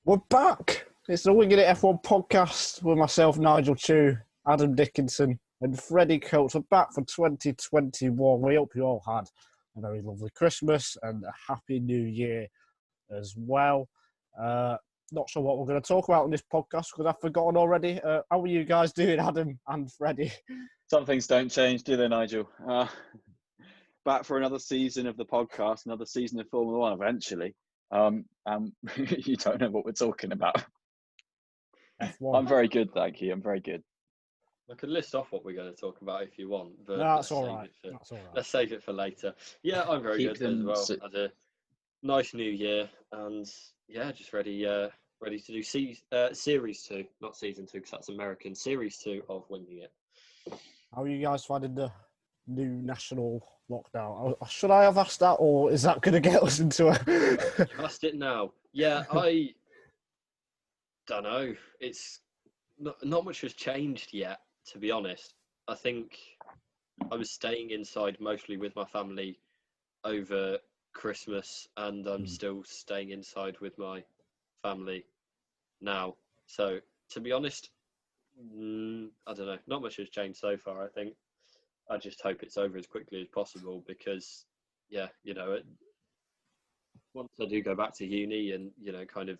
We're back. It's the Winging It F1 podcast with myself, Nigel Chew, Adam Dickinson, and Freddie Coates. We're back for 2021. We hope you all had a very lovely Christmas and a happy New Year as well. Not sure what we're going to talk about in this podcast because I've forgotten already. How are you guys doing, Adam and Freddie? Some things don't change, do they, Nigel? Back for another season of the podcast, another season of Formula One eventually. You don't know what we're talking about. F1. I'm very good, thank you. I'm very good. I could list off what we're going to talk about if you want, but That's all right. Let's save it for later. Yeah, I'm very good as well. Had a nice New Year, and yeah, just ready to do Series 2, not Season 2, because that's American. Series 2 of Winging It. How are you guys finding the new national lockdown? Should I have asked that, or is that going to get us into a... You asked it now. Yeah, I don't know. It's not much has changed yet, to be honest. I think I was staying inside mostly with my family over Christmas, and I'm still staying inside with my family now. So, to be honest, I don't know. Not much has changed so far, I think. I just hope it's over as quickly as possible because, yeah, once I do go back to uni and, kind of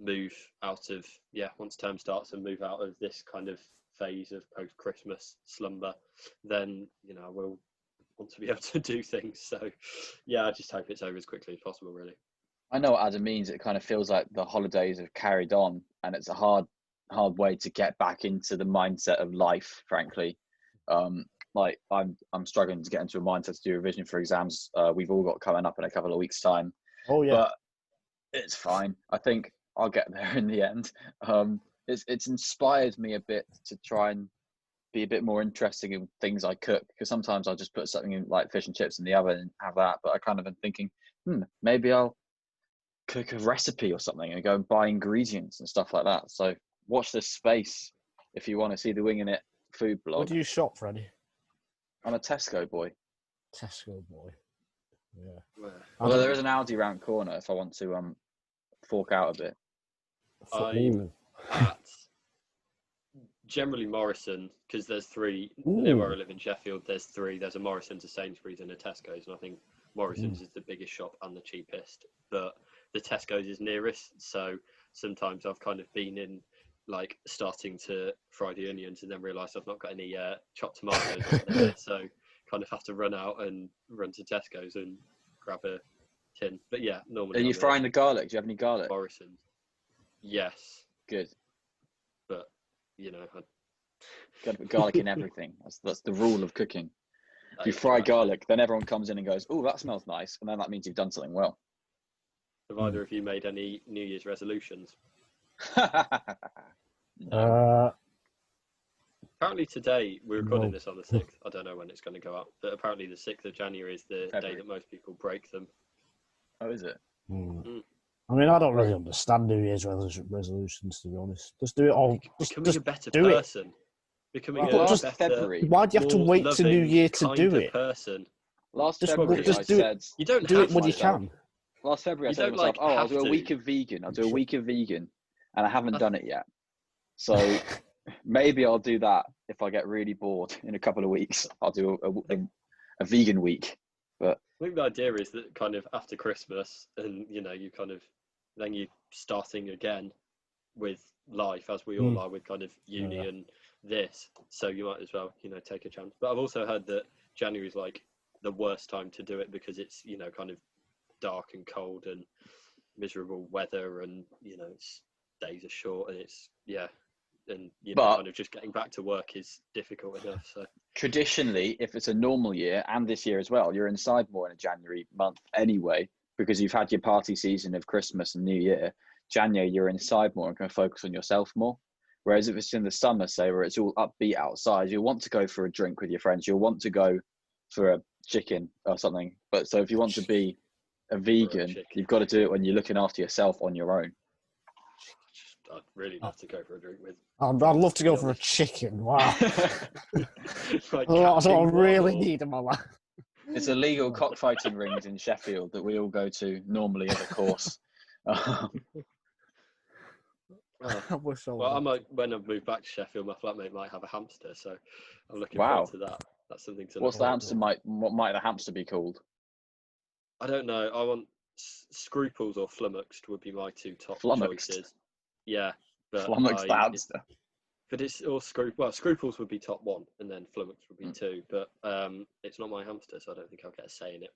move out of, once term starts and move out of this kind of phase of post-Christmas slumber, then, I will want to be able to do things. So, yeah, I just hope it's over as quickly as possible, really. I know what Adam means. It kind of feels like the holidays have carried on, and it's a hard way to get back into the mindset of life, frankly. Like I'm struggling to get into a mindset to do revision for exams. We've all got coming up in a couple of weeks' time. Oh yeah, but it's fine. I think I'll get there in the end. It's inspired me a bit to try and be a bit more interesting in things I cook, because sometimes I'll just put something in like fish and chips in the oven and have that. But I kind of been thinking, maybe I'll cook a recipe or something and go and buy ingredients and stuff like that. So watch this space if you want to see the Winging It food blog. Where do you shop, Freddie? I'm a Tesco boy. Tesco boy. Yeah. Although there is an Aldi round corner if I want to fork out a bit. I'm at generally Morrison, because there's three near where I live in Sheffield. There's three. There's a Morrison's, a Sainsbury's, and a Tesco's, and I think Morrison's is the biggest shop and the cheapest. But the Tesco's is nearest, so sometimes I've kind of been in, like, starting to fry the onions and then realised I've not got any chopped tomatoes on there, so kind of have to run out and run to Tesco's and grab a tin. But yeah, normally. Are you frying the garlic? Do you have any garlic? Morrison's. Yes. Good. But, got to put garlic in everything. That's the rule of cooking. If you fry garlic, then everyone comes in and goes, "Oh, that smells nice," and then that means you've done something well. Have either of you made any New Year's resolutions? Apparently today, we're recording this on the 6th. I don't know when it's going to go up, but apparently the 6th of January is the day that most people break them. Oh, is it? I mean, I don't really understand New Year's resolutions, to be honest. Just do it all. Becoming a better person. Becoming a better, February. Why do you have to wait to New Year to do it? Person. Last February, I said... You don't do have it when to. you can. Last February, I said to myself, I'll do a week of vegan. I'll do a week of vegan. And I haven't done it yet. So maybe I'll do that if I get really bored in a couple of weeks. I'll do a vegan week. But I think the idea is that kind of after Christmas and, you kind of, then you're starting again with life, as we all are with kind of uni and this. So you might as well, take a chance. But I've also heard that January is like the worst time to do it because it's, kind of dark and cold and miserable weather and, it's days are short and it's, and, kind of just getting back to work is difficult enough. So traditionally, if it's a normal year, and this year as well, you're inside more in a January month anyway, because you've had your party season of Christmas and New Year. January, you're inside more and can focus on yourself more. Whereas if it's in the summer, say, where it's all upbeat outside, you'll want to go for a drink with your friends. You'll want to go for a chicken or something. But so if you want to be a vegan, you've got to do it when you're looking after yourself on your own. I'd really love to go for a drink with. I'd love to go for a chicken. Wow. That's what I really need in my life. It's illegal cockfighting rings in Sheffield that we all go to normally as a course. Oh. I wish I Well, I was. might, when I move back to Sheffield, my flatmate might have a hamster, so I'm looking Wow. forward to that. That's something to What's look the forward hamster to. what might the hamster be called? I don't know. I want Scruples or Flummoxed would be my two top Flummoxed. choices. Yeah, but Flummoxed the hamster. but it's or well, Scruples would be top one, and then Flummoxed would be Mm. two. But it's not my hamster, so I don't think I'll get a say in it.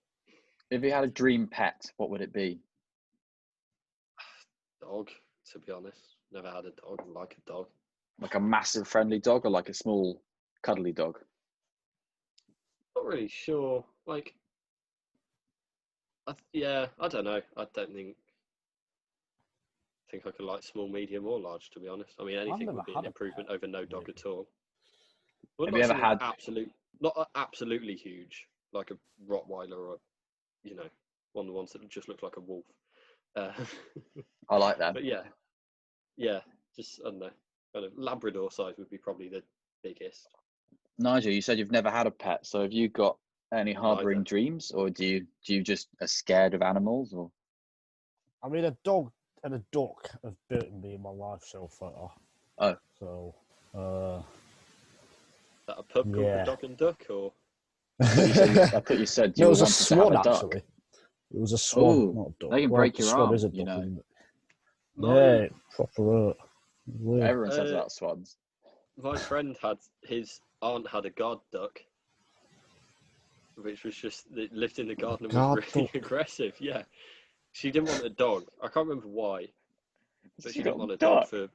If you had a dream pet, what would it be? Dog, to be honest. Never had a dog. I like a dog. Like a massive friendly dog or like a small cuddly dog? Not really sure. Like, I don't know. I don't think I could like small, medium, or large. To be honest, I mean anything never would be had an a improvement pet, over no dog at all. What Have about you ever something had? not absolutely huge, like a Rottweiler or one of the ones that just look like a wolf. Uh, I like that. but yeah, just I don't know, kind of Labrador size would be probably the biggest. Nigel, you said you've never had a pet, so have you got any harboring Neither. dreams, or do you just are scared of animals, or? I mean, a dog and a duck have bitten me in my life so far. Oh. So, Is that a pub called the yeah. Dog and Duck, or? I thought you said No, you it was a wanted to have swan, a duck. actually. It was a swan, Oh, not a duck. they can Well, break the your swan arm, is a you duck, know. isn't it? My Yeah, proper hurt. Weird. Everyone says about swans. my friend had his aunt had a guard duck, which was just it lived in the garden and was Guard really duck. aggressive. Yeah, she didn't want a dog. I can't remember why, but she didn't want a Duck. dog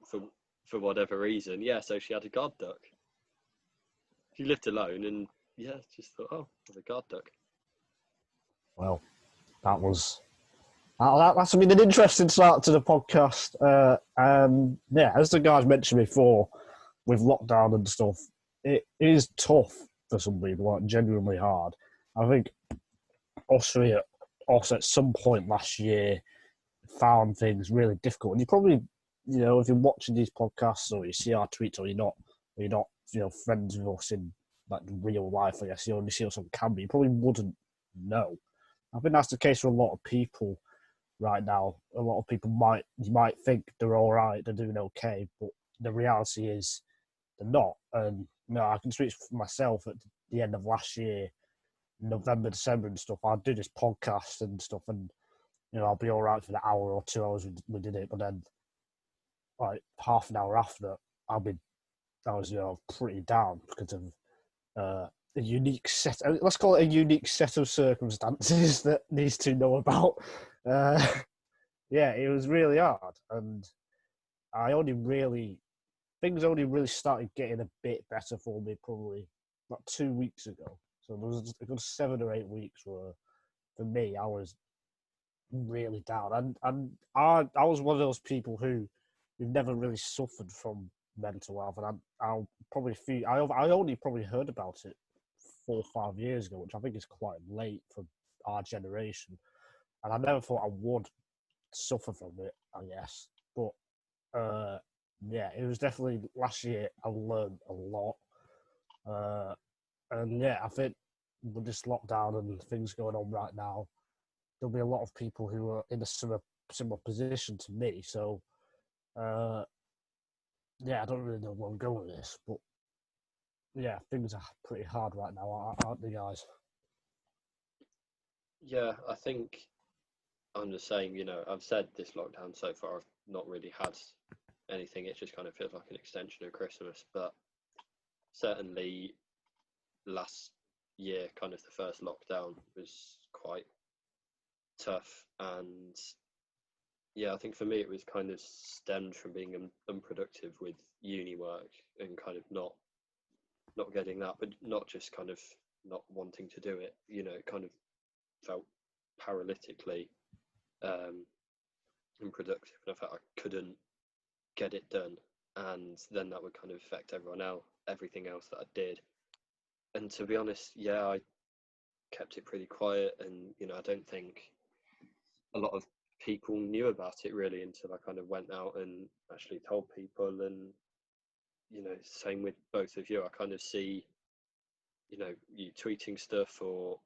for whatever reason. Yeah, so she had a guard duck. She lived alone and just thought, oh, there's a guard duck. Well, that's been an interesting start to the podcast. As the guys mentioned before, with lockdown and stuff, it is tough for some people, like genuinely hard. I think Austria also at some point last year found things really difficult. And you probably, if you're watching these podcasts or you see our tweets or you're not, friends with us in like real life, I guess you only see us on camera, you probably wouldn't know. I think that's the case for a lot of people right now. A lot of people you might think they're all right, they're doing okay, but the reality is they're not. And I can speak for myself at the end of last year, November, December and stuff. I'd do this podcast and stuff, and I'll be all right for the hour or 2 hours we did it, but then like half an hour after, I was pretty down because of a unique set. Let's call it a unique set of circumstances that needs to know about. It was really hard, and things only really started getting a bit better for me probably about 2 weeks ago. So there was a good 7 or 8 weeks where, for me, I was really down, and I was one of those people who've never really suffered from mental health, and I'll probably feel I only probably heard about it 4 or 5 years ago, which I think is quite late for our generation, and I never thought I would suffer from it, I guess, but it was definitely last year. I learned a lot, and I think with this lockdown and things going on right now, there'll be a lot of people who are in a similar position to me. So, I don't really know where I'm going with this, but things are pretty hard right now, aren't they, guys? Yeah, I think I'm the same. I've said this lockdown so far, I've not really had anything. It just kind of feels like an extension of Christmas, but certainly last year, kind of the first lockdown was quite tough, and I think for me it was kind of stemmed from being unproductive with uni work and kind of not getting that, but not just kind of not wanting to do it. It kind of felt paralytically unproductive, and I felt I couldn't get it done, and then that would kind of affect everything else that I did. And to be honest, I kept it pretty quiet, and I don't think a lot of people knew about it really until I kind of went out and actually told people. And same with both of you. I kind of see you tweeting stuff or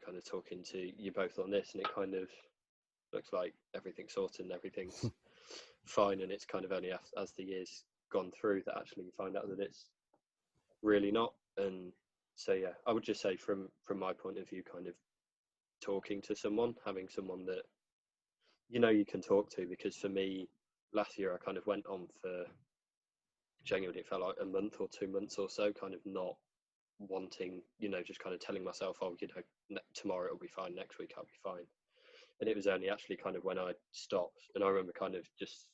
kind of talking to you both on this, and it kind of looks like everything's sorted and everything's fine, and it's kind of only as the years gone through that actually you find out that it's really not. And so yeah, I would just say from my point of view, kind of talking to someone, having someone that you can talk to, because for me last year I kind of went on for genuinely, it felt like a month or 2 months or so, kind of not wanting, just kind of telling myself, oh, tomorrow it'll be fine, next week I'll be fine. And it was only actually kind of when I stopped, and I remember kind of just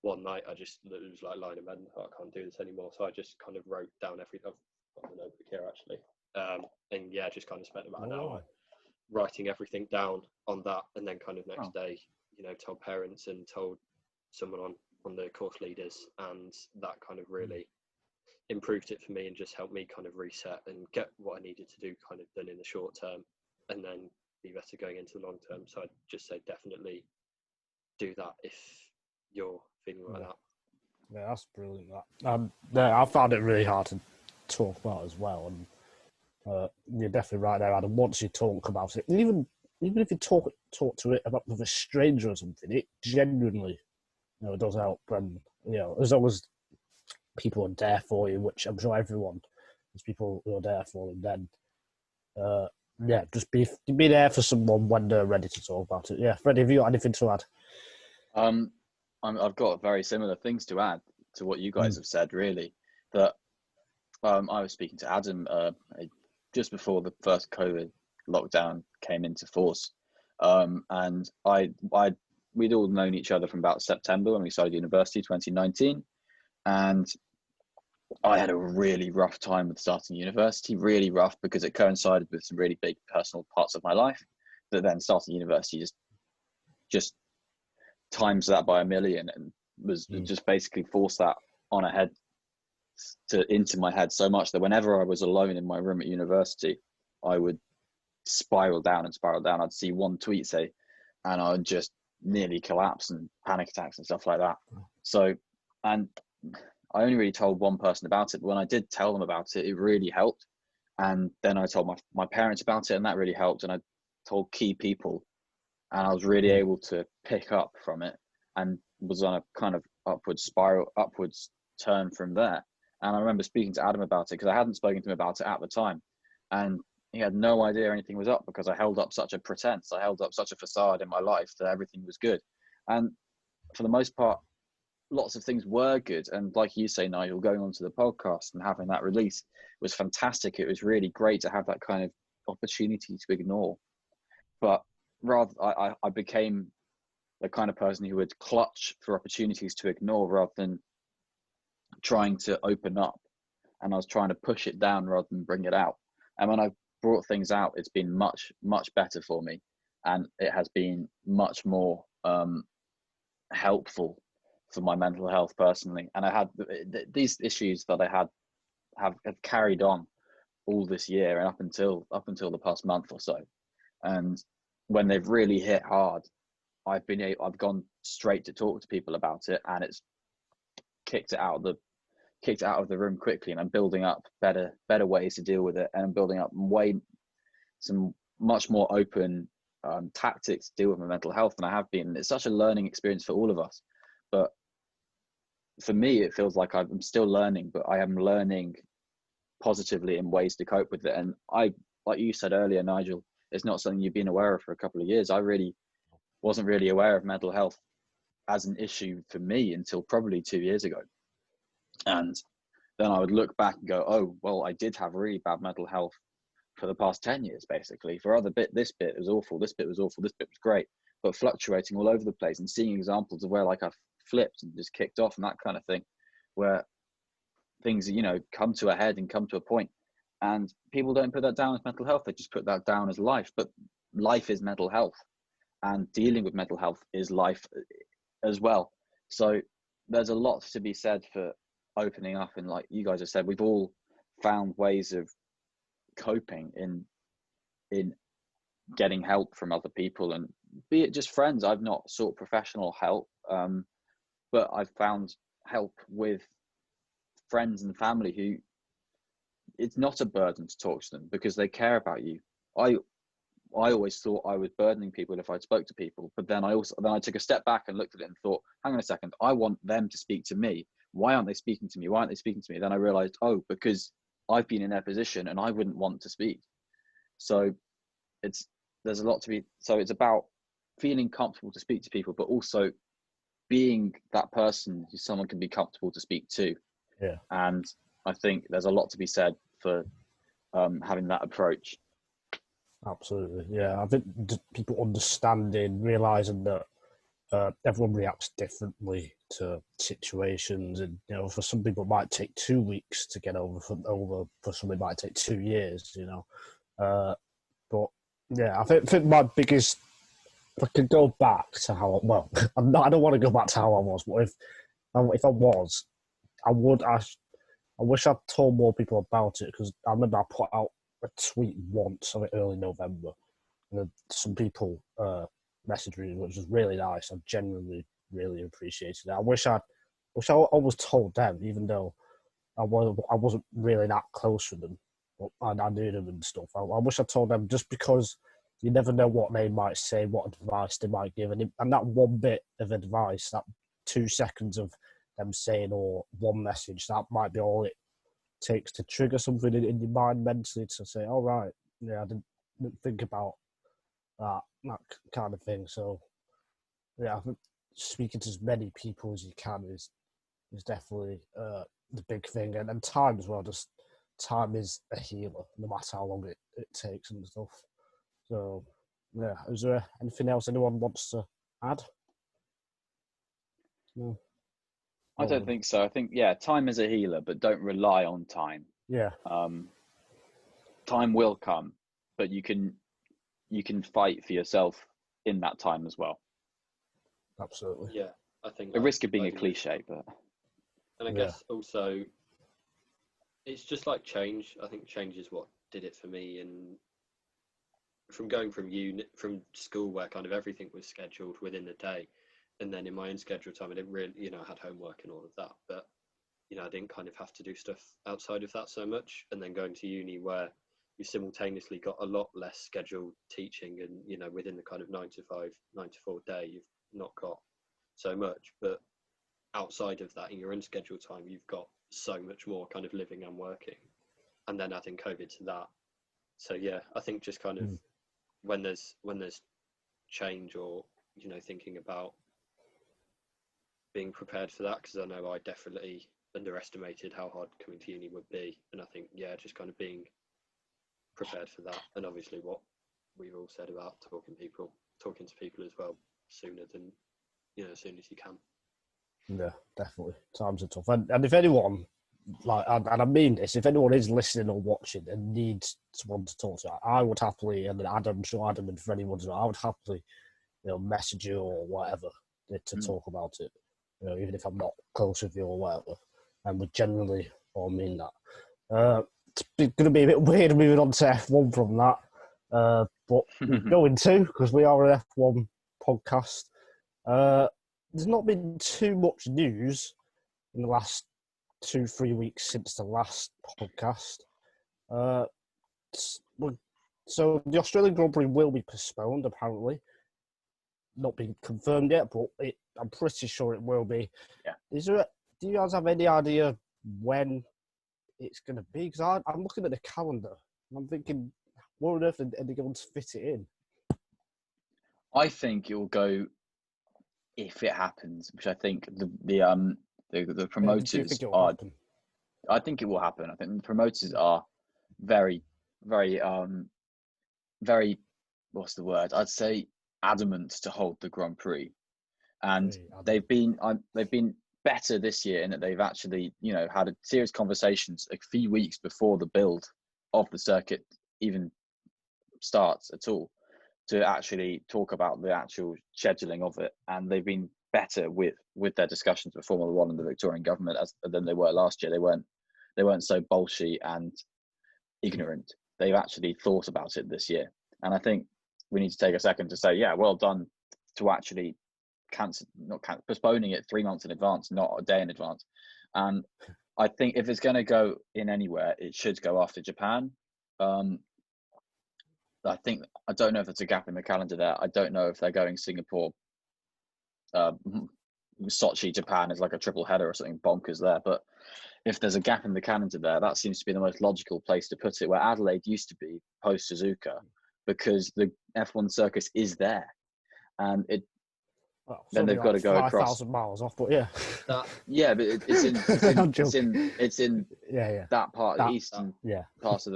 one night it was like lying in bed and thought, I can't do this anymore. So I just kind of wrote down everything. I've got the notebook here actually. And yeah, just kind of spent about an hour writing everything down on that, and then kind of next day, told parents and told someone on the course leaders, and that kind of really improved it for me and just helped me kind of reset and get what I needed to do kind of done in the short term, and then be better going into the long term. So I'd just say definitely do that if you're feeling like that. Yeah, that's brilliant. I found it really hard to talk about as well, and you're definitely right there, Adam. Once you talk about it, even if you talk to it about with a stranger or something, it genuinely, it does help. And as long as people are there for you, which I'm sure everyone, there's people who are there for them, then just be there for someone when they're ready to talk about it. Yeah, Freddie, have you got anything to add? I've got very similar things to add to what you guys have said, really. That I was speaking to Adam just before the first COVID lockdown came into force, and we'd all known each other from about September when we started university, 2019, and I had a really rough time with starting university, really rough, because it coincided with some really big personal parts of my life. That then starting university just times that by a million, and was just basically forced that on ahead into my head so much that whenever I was alone in my room at university, I would spiral down. I'd see one tweet, say, and I would just nearly collapse and panic attacks and stuff like that. So, and I only really told one person about it, but when I did tell them about it, it really helped. And then I told my parents about it, and that really helped. And I told key people, and I was really able to pick up from it and was on a kind of upwards turn from there. And I remember speaking to Adam about it, because I hadn't spoken to him about it at the time. And he had no idea anything was up, because I held up such a pretense. I held up such a facade in my life that everything was good. And for the most part, lots of things were good. And like you say, Nigel, going onto the podcast and having that release was fantastic. It was really great to have that kind of opportunity to ignore. But rather, I became the kind of person who would clutch for opportunities to ignore rather than trying to open up. And I was trying to push it down rather than bring it out. And when I brought things out, it's been much, much better for me. And it has been much more helpful for my mental health personally. And I had these issues that I had have carried on all this year and up until the past month or so. And when they've really hit hard, I've gone straight to talk to people about it, and it's kicked it out of the room quickly. And I'm building up better ways to deal with it, and I'm building up some much more open tactics to deal with my mental health than I have been. It's such a learning experience for all of us, but for me, it feels like I'm still learning, but I am learning positively in ways to cope with it. And like you said earlier, Nigel, it's not something you've been aware of for a couple of years. I really wasn't really aware of mental health as an issue for me until probably 2 years ago. And then I would look back and go, oh, well, I did have really bad mental health for the past 10 years, basically. For this bit was awful, this bit was awful, this bit was great, but fluctuating all over the place, and seeing examples of where like I've flipped and just kicked off and that kind of thing, where things, come to a head and come to a point. And people don't put that down as mental health, they just put that down as life. But life is mental health, and dealing with mental health is life as well. So there's a lot to be said for opening up, and like you guys have said, we've all found ways of coping in getting help from other people, and be it just friends. I've not sought professional help, but I've found help with friends and family who it's not a burden to talk to them because they care about you. I always thought I was burdening people if I spoke to people. But then I took a step back and looked at it and thought, hang on a second, I want them to speak to me. Why aren't they speaking to me? Why aren't they speaking to me? Then I realized, oh, because I've been in their position and I wouldn't want to speak. So there's a lot to be, so it's about feeling comfortable to speak to people, but also being that person who someone can be comfortable to speak to. Yeah. And I think there's a lot to be said for having that approach. Absolutely, yeah. I think people understanding, realizing that everyone reacts differently to situations, and for some people it might take 2 weeks to get over. For some it might take 2 years. But yeah, I think my biggest. If I could go back to how I don't want to go back to how I was, but if I was, I would. I wish I'd told more people about it, because I remember I put out a tweet once in early November, and some people messaged me, which was really nice. I genuinely really appreciated it. I wish I always told them, even though I wasn't really that close with them, but I knew them and stuff. I wish I told them, just because you never know what they might say, what advice they might give, and that one bit of advice, that 2 seconds of them saying, or one message, that might be all it takes to trigger something in your mind mentally to say, "All right, yeah, I didn't think about that kind of thing." So, yeah, I think speaking to as many people as you can is definitely the big thing, and time as well. Just time is a healer, no matter how long it takes and stuff. So, yeah, is there anything else anyone wants to add? No. I don't think so. I think, yeah, time is a healer, but don't rely on time. Yeah. Time will come, but you can fight for yourself in that time as well. Absolutely. Yeah, I think The risk of being a cliche, but. And I guess also, it's just like change. I think change is what did it for me. And from going from school, where kind of everything was scheduled within the day, and then in my own scheduled time, I didn't really, I had homework and all of that, but I didn't kind of have to do stuff outside of that so much. And then going to uni, where you simultaneously got a lot less scheduled teaching, and within the kind of 9 to 5, 9 to 4 day, you've not got so much, but outside of that, in your unscheduled time, you've got so much more kind of living and working. And then adding COVID to that. So yeah, I think just kind of when there's change, or thinking about being prepared for that, because I know I definitely underestimated how hard coming to uni would be. And I think, yeah, just kind of being prepared for that. And obviously what we've all said about talking to people as well, sooner than, as soon as you can. Yeah, definitely. Times are tough. And if anyone, and I mean this, if anyone is listening or watching and needs someone to talk to, I would happily, and I'm sure Adam and Freddie would as well, I would happily, message you or whatever to talk about it. Even if I'm not close with you or whatever. And we generally all mean that. It's going to be a bit weird moving on to F1 from that. But we're going to, because we are an F1 podcast. There's not been too much news in the last 2-3 weeks since the last podcast. So the Australian Grand Prix will be postponed, apparently. Not been confirmed yet, but I'm pretty sure it will be. Yeah. Do you guys have any idea when it's going to be? Because I'm looking at the calendar and I'm thinking, what on earth are they going to fit it in? I think it will go, if it happens, which I think the promoters do you think it will happen? I think it will happen. I think the promoters are very, very, very, what's the word? I'd say adamant to hold the Grand Prix, and they've been better this year in that they've actually had a serious conversations a few weeks before the build of the circuit even starts at all, to actually talk about the actual scheduling of it. And they've been better with their discussions with Formula One and the Victorian government than they were last year. They weren't so bolshy and ignorant. They've actually thought about it this year. And I think we need to take a second to say, yeah, well done to actually postponing it 3 months in advance, not a day in advance. And I think if it's going to go in anywhere, it should go after Japan. I don't know if there's a gap in the calendar there. I don't know if they're going Singapore, Sochi, Japan is like a triple header or something bonkers there. But if there's a gap in the calendar there, that seems to be the most logical place to put it, where Adelaide used to be post Suzuka, because the F1 circus is there, and then they've got to go across 5,000 miles off. But yeah, yeah, but it's in that part, the eastern parts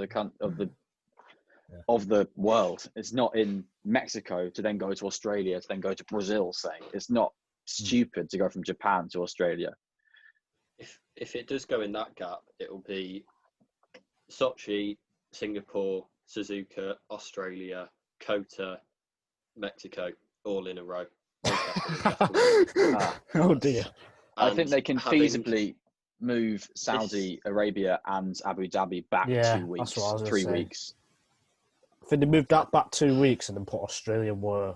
of the world. It's not in Mexico to then go to Australia to then go to Brazil. Say it's not stupid to go from Japan to Australia. If it does go in that gap, it will be Sochi, Singapore, Suzuka, Australia, Kota, Mexico, all in a row. Oh dear. I think they can feasibly move Saudi Arabia and Abu Dhabi back 2 weeks, 3 weeks. I think they moved that back 2 weeks and then put Australia where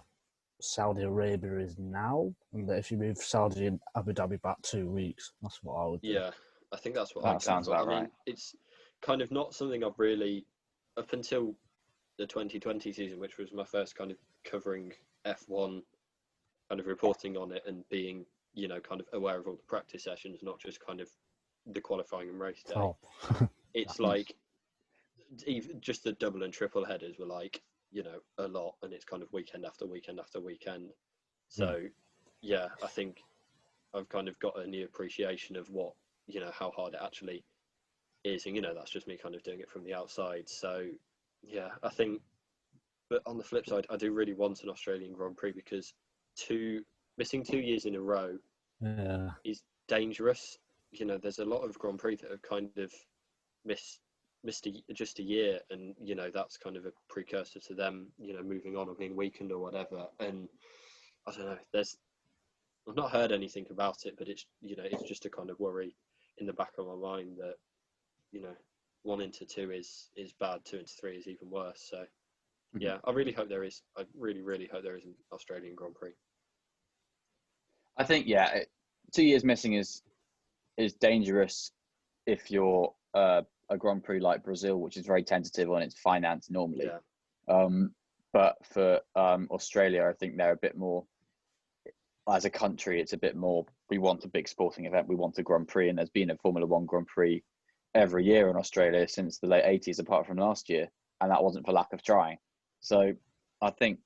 Saudi Arabia is now. And if you move Saudi and Abu Dhabi back 2 weeks, that's what I would do. Yeah, I think that's what that sounds about right. It's kind of not something I've really, up until the 2020 season, which was my first kind of covering F1, kind of reporting on it and being, kind of aware of all the practice sessions, not just kind of the qualifying and race day. Oh. It's like, even just the double and triple headers were like, a lot, and it's kind of weekend after weekend after weekend. So, yeah, I think I've kind of got a new appreciation of what, how hard it actually is. And, that's just me kind of doing it from the outside. So, yeah, I think, but on the flip side, I do really want an Australian Grand Prix, because missing 2 years in a row is dangerous. There's a lot of Grand Prix that have kind of missed just a year, and that's kind of a precursor to them moving on or being weakened or whatever. And I don't know, I've not heard anything about it, but it's it's just a kind of worry in the back of my mind that 1 into 2 is bad, 2 into 3 is even worse. So yeah, I really hope there is. I really hope there is an Australian Grand Prix. I think 2 years missing is dangerous if you're a Grand Prix like Brazil, which is very tentative on its finance normally. But for Australia, I think they're a bit more, as a country, it's a bit more, we want a big sporting event, we want a Grand Prix, and there's been a Formula One Grand Prix every year in Australia since the late 80s, apart from last year, and that wasn't for lack of trying. So I think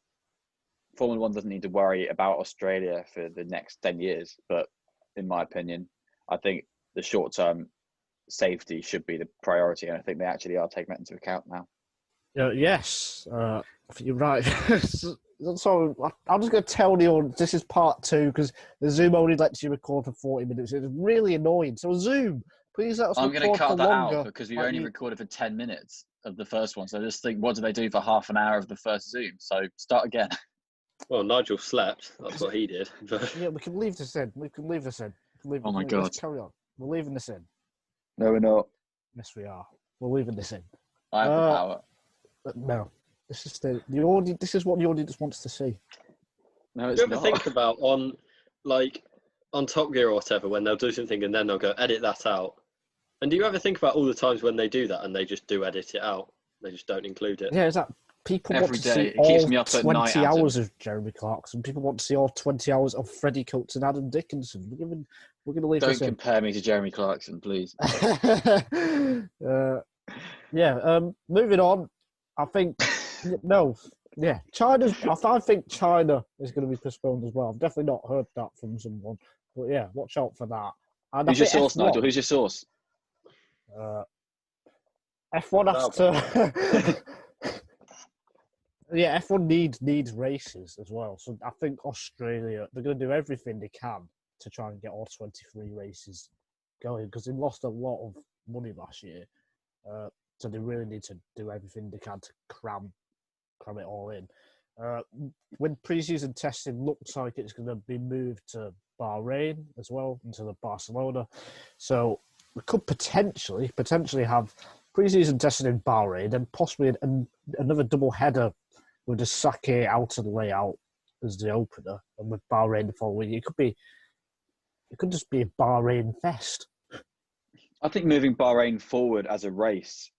Formula One doesn't need to worry about Australia for the next 10 years, but in my opinion, I think the short-term safety should be the priority, and I think they actually are taking that into account now. Yes, I think you're right. So I'm just going to tell the audience this is part 2, because the Zoom only lets you record for 40 minutes. It's really annoying. So Zoom, please let us record for longer. I'm going to cut that out because we only recorded for 10 minutes of the first one. So I just think, what do they do for half an hour of the first Zoom? So start again. Well, Nigel slept. That's what he did. Yeah, we can leave this in. Oh my God. Let's carry on. We're leaving this in. No, we're not. Yes, we are. We're leaving this in. I have the power. No. This is the audience. This is what the audience wants to see. No, it's do you ever not. think about on Top Gear or whatever, when they'll do something and then they'll go edit that out? And do you ever think about all the times when they do that and they just do edit it out? They just don't include it. Yeah, is that people Every want to day. see It keeps all me up at 20 night, hours Adam. of Jeremy Clarkson. People want to see all 20 hours of Freddie Coates and Adam Dickinson. We're going to leave Don't this in. compare me to Jeremy Clarkson, please. Moving on. I think China's. I think China is going to be postponed as well. I've definitely not heard that from someone, but yeah, watch out for that. And Who's your source, Nigel? Who's your source? F1 has to. Yeah, F1 needs races as well. So I think Australia, they're going to do everything they can to try and get all 23 races going, because they lost a lot of money last year. So they really need to do everything they can to cram it all in. When pre-season testing looks like it's going to be moved to Bahrain as well, into the Barcelona. So we could potentially have pre-season testing in Bahrain, and possibly another double header with the Sake outer layout as the opener, and with Bahrain the following. It could just be a Bahrain fest. I think moving Bahrain forward as a race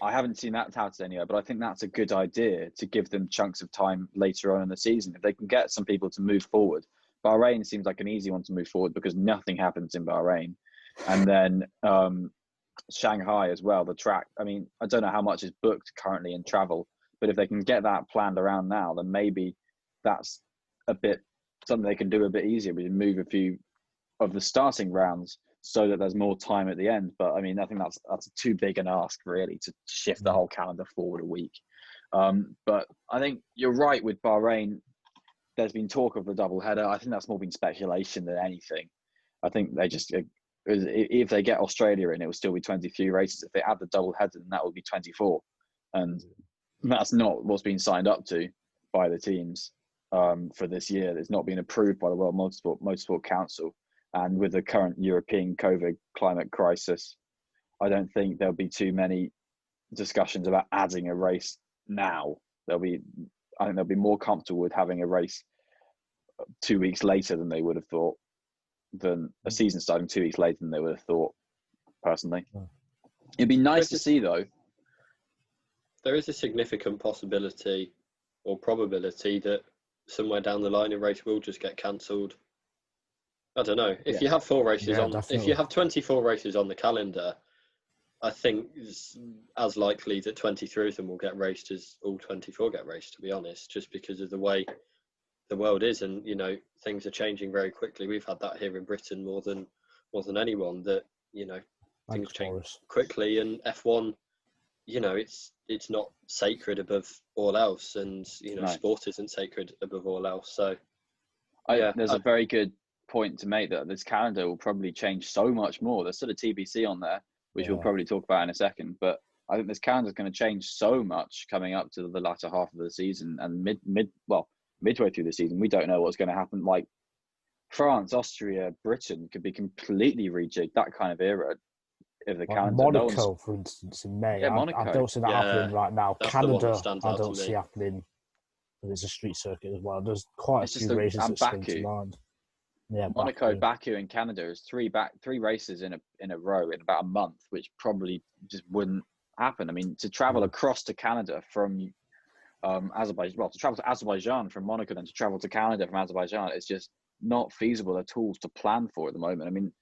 I haven't seen that touted anywhere, but I think that's a good idea to give them chunks of time later on in the season. If they can get some people to move forward, Bahrain seems like an easy one to move forward because nothing happens in Bahrain. And then Shanghai as well, the track. I mean, I don't know how much is booked currently in travel, but if they can get that planned around now, then maybe that's a bit something they can do a bit easier. We can move a few of the starting rounds so that there's more time at the end. But I mean, I think that's too big an ask really to shift the whole calendar forward a week. But I think you're right with Bahrain. There's been talk of the double header. I think that's more been speculation than anything. I think they just, if they get Australia in, it will still be 23 races. If they add the double header, then that will be 24. And that's not what's been signed up to by the teams for this year. It's not been approved by the World Motorsport Council. And with the current European COVID climate crisis, I don't think there'll be too many discussions about adding a race now. I think they'll be more comfortable with having a race 2 weeks later than they would have thought, than a season starting 2 weeks later than they would have thought, personally. It'd be nice to see, though. There is a significant possibility or probability that somewhere down the line a race will just get cancelled. I don't know. If you have 4 races on, definitely. if you have 24 races on the calendar, I think it's as likely that 23 of them will get raced as all 24 get raced, to be honest, just because of the way the world is. And, you know, things are changing very quickly. We've had that here in Britain more than anyone, that, you know, things change quickly. And F1, you know, it's not sacred above all else. And, you know, sport isn't sacred above all else. So, there's a very good point to make that this calendar will probably change so much more. There's sort of TBC on there, which we'll probably talk about in a second, but I think this calendar is going to change so much coming up to the latter half of the season, and midway through the season, we don't know what's going to happen. Like France, Austria, Britain could be completely rejigged, that kind of era. If the calendar, Monaco, for instance, in May. Monaco. I don't see that happening right now. Canada, I don't see me. happening. It's a street circuit as well. There's quite a few races that spring to mind. Yeah, Monaco, Baku, and Canada is three races in a row in about a month, which probably just wouldn't happen. I mean, to travel across to Canada from Azerbaijan, to travel to Azerbaijan from Monaco, then to travel to Canada from Azerbaijan, it's just not feasible at all to plan for at the moment. I mean,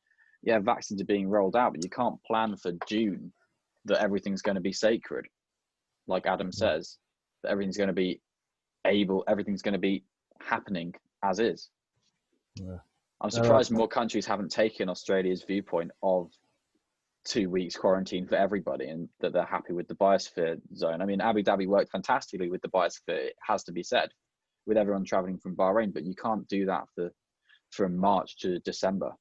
yeah, vaccines are being rolled out, but you can't plan for June that everything's going to be sacred, like Adam says, that everything's going to be happening as is. Yeah. I'm surprised more countries haven't taken Australia's viewpoint of 2 weeks quarantine for everybody, and that they're happy with the biosphere zone. I mean, Abu Dhabi worked fantastically with the biosphere, it has to be said, with everyone traveling from Bahrain, but you can't do that from March to December.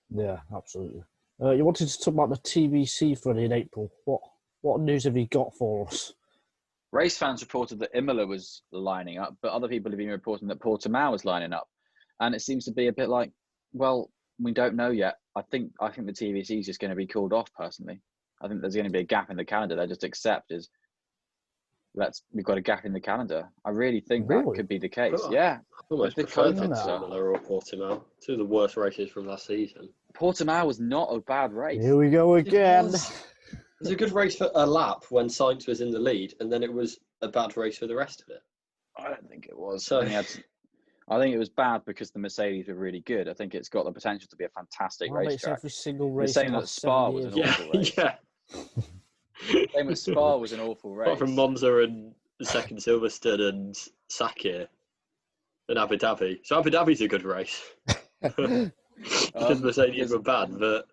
Yeah, absolutely. You wanted to talk about the TBC, Freddie, in April. What news have you got for us? Race fans reported that Imola was lining up, but other people have been reporting that Portimao was lining up. And it seems to be a bit like, well, we don't know yet. I think the TBC is just going to be called off, personally. I think there's going to be a gap in the calendar. They just accept we've got a gap in the calendar. I really think that could be the case. Yeah. I almost prefer that to Imola or Portimao. 2 of the worst races from last season. Portimao was not a bad race. Here we go again. It was a good race for a lap when Sainz was in the lead, and then it was a bad race for the rest of it. I don't think it was. So, I think it was bad because the Mercedes were really good. I think it's got the potential to be a fantastic racetrack. Every single race. The same that Spa was an awful race. Yeah. Same with Spa was an awful race. Apart from Monza and the second Silverstone and Sakir and Abu Dhabi. So Abu Dhabi's a good race. Because Mercedes were bad, but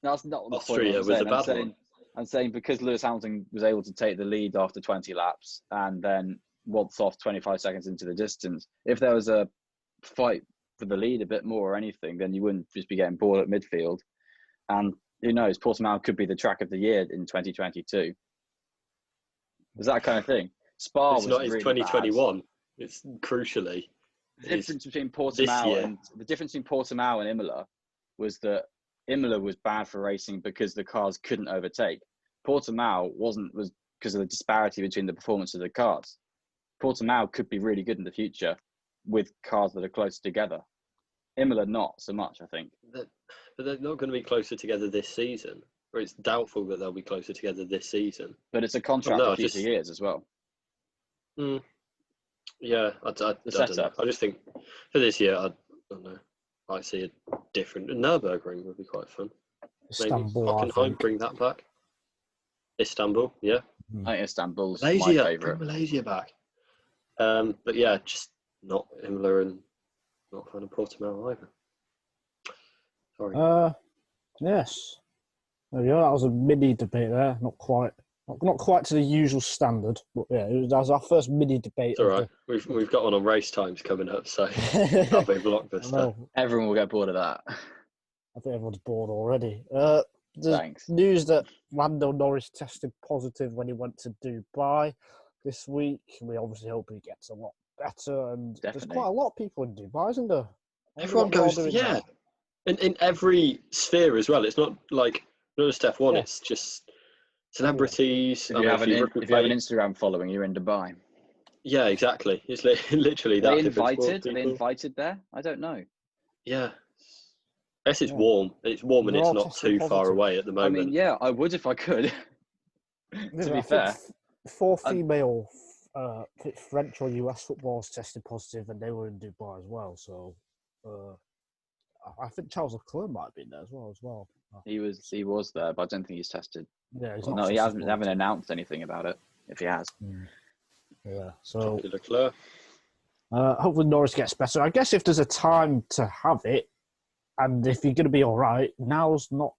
that's not the Austria point was a bad one. I'm saying because Lewis Hamilton was able to take the lead after 20 laps and then waltz off 25 seconds into the distance, if there was a fight for the lead a bit more or anything, then you wouldn't just be getting bored at midfield. And who knows, Portimao could be the track of the year in 2022. It's that kind of thing. Spa was not. It's really 2021. bad. It's crucially. The difference between Portimao and Imola was that Imola was bad for racing because the cars couldn't overtake. Portimao was because of the disparity between the performance of the cars. Portimao could be really good in the future with cars that are closer together. Imola not so much, I think. But they're not going to be closer together this season. or it's doubtful that they'll be closer together this season. But it's a contract for future years as well. Yeah, I don't know. I just think for this year, I don't know. I see a different Nürburgring would be quite fun. Istanbul, maybe Hockenheim, bring that back. Istanbul, yeah. I think Istanbul's Malaysia, my favourite. bring Malaysia back. But yeah, just not Imola and not fan of Portimao either. Sorry. Yes. There we go. That was a mini debate there. Not quite to the usual standard, but yeah, that was our first mini debate. It's all right. We've got one on race times coming up, so that'll be blockbuster. Everyone will get bored of that. I think everyone's bored already. Thanks. News that Lando Norris tested positive when he went to Dubai this week. We obviously hope he gets a lot better. And There's quite a lot of people in Dubai, isn't there? Everyone goes, yeah. In every sphere as well. It's not like not just F1. Yeah. It's just celebrities. If you have an Instagram following, you're in Dubai. Yeah, exactly. It's literally that. Are they invited there? I don't know. Yeah. Yes, it's warm. It's warm and it's not too far away at the moment. I mean, yeah, I would if I could. To be fair. 4 female French or US footballers tested positive and they were in Dubai as well. So I think Charles Leclerc might have been there as well. He was there, but I don't think he's tested. Yeah, he hasn't announced anything about it, if he has. Yeah, so Leclerc. Hopefully Norris gets better. I guess if there's a time to have it, and if you're going to be all right, now's not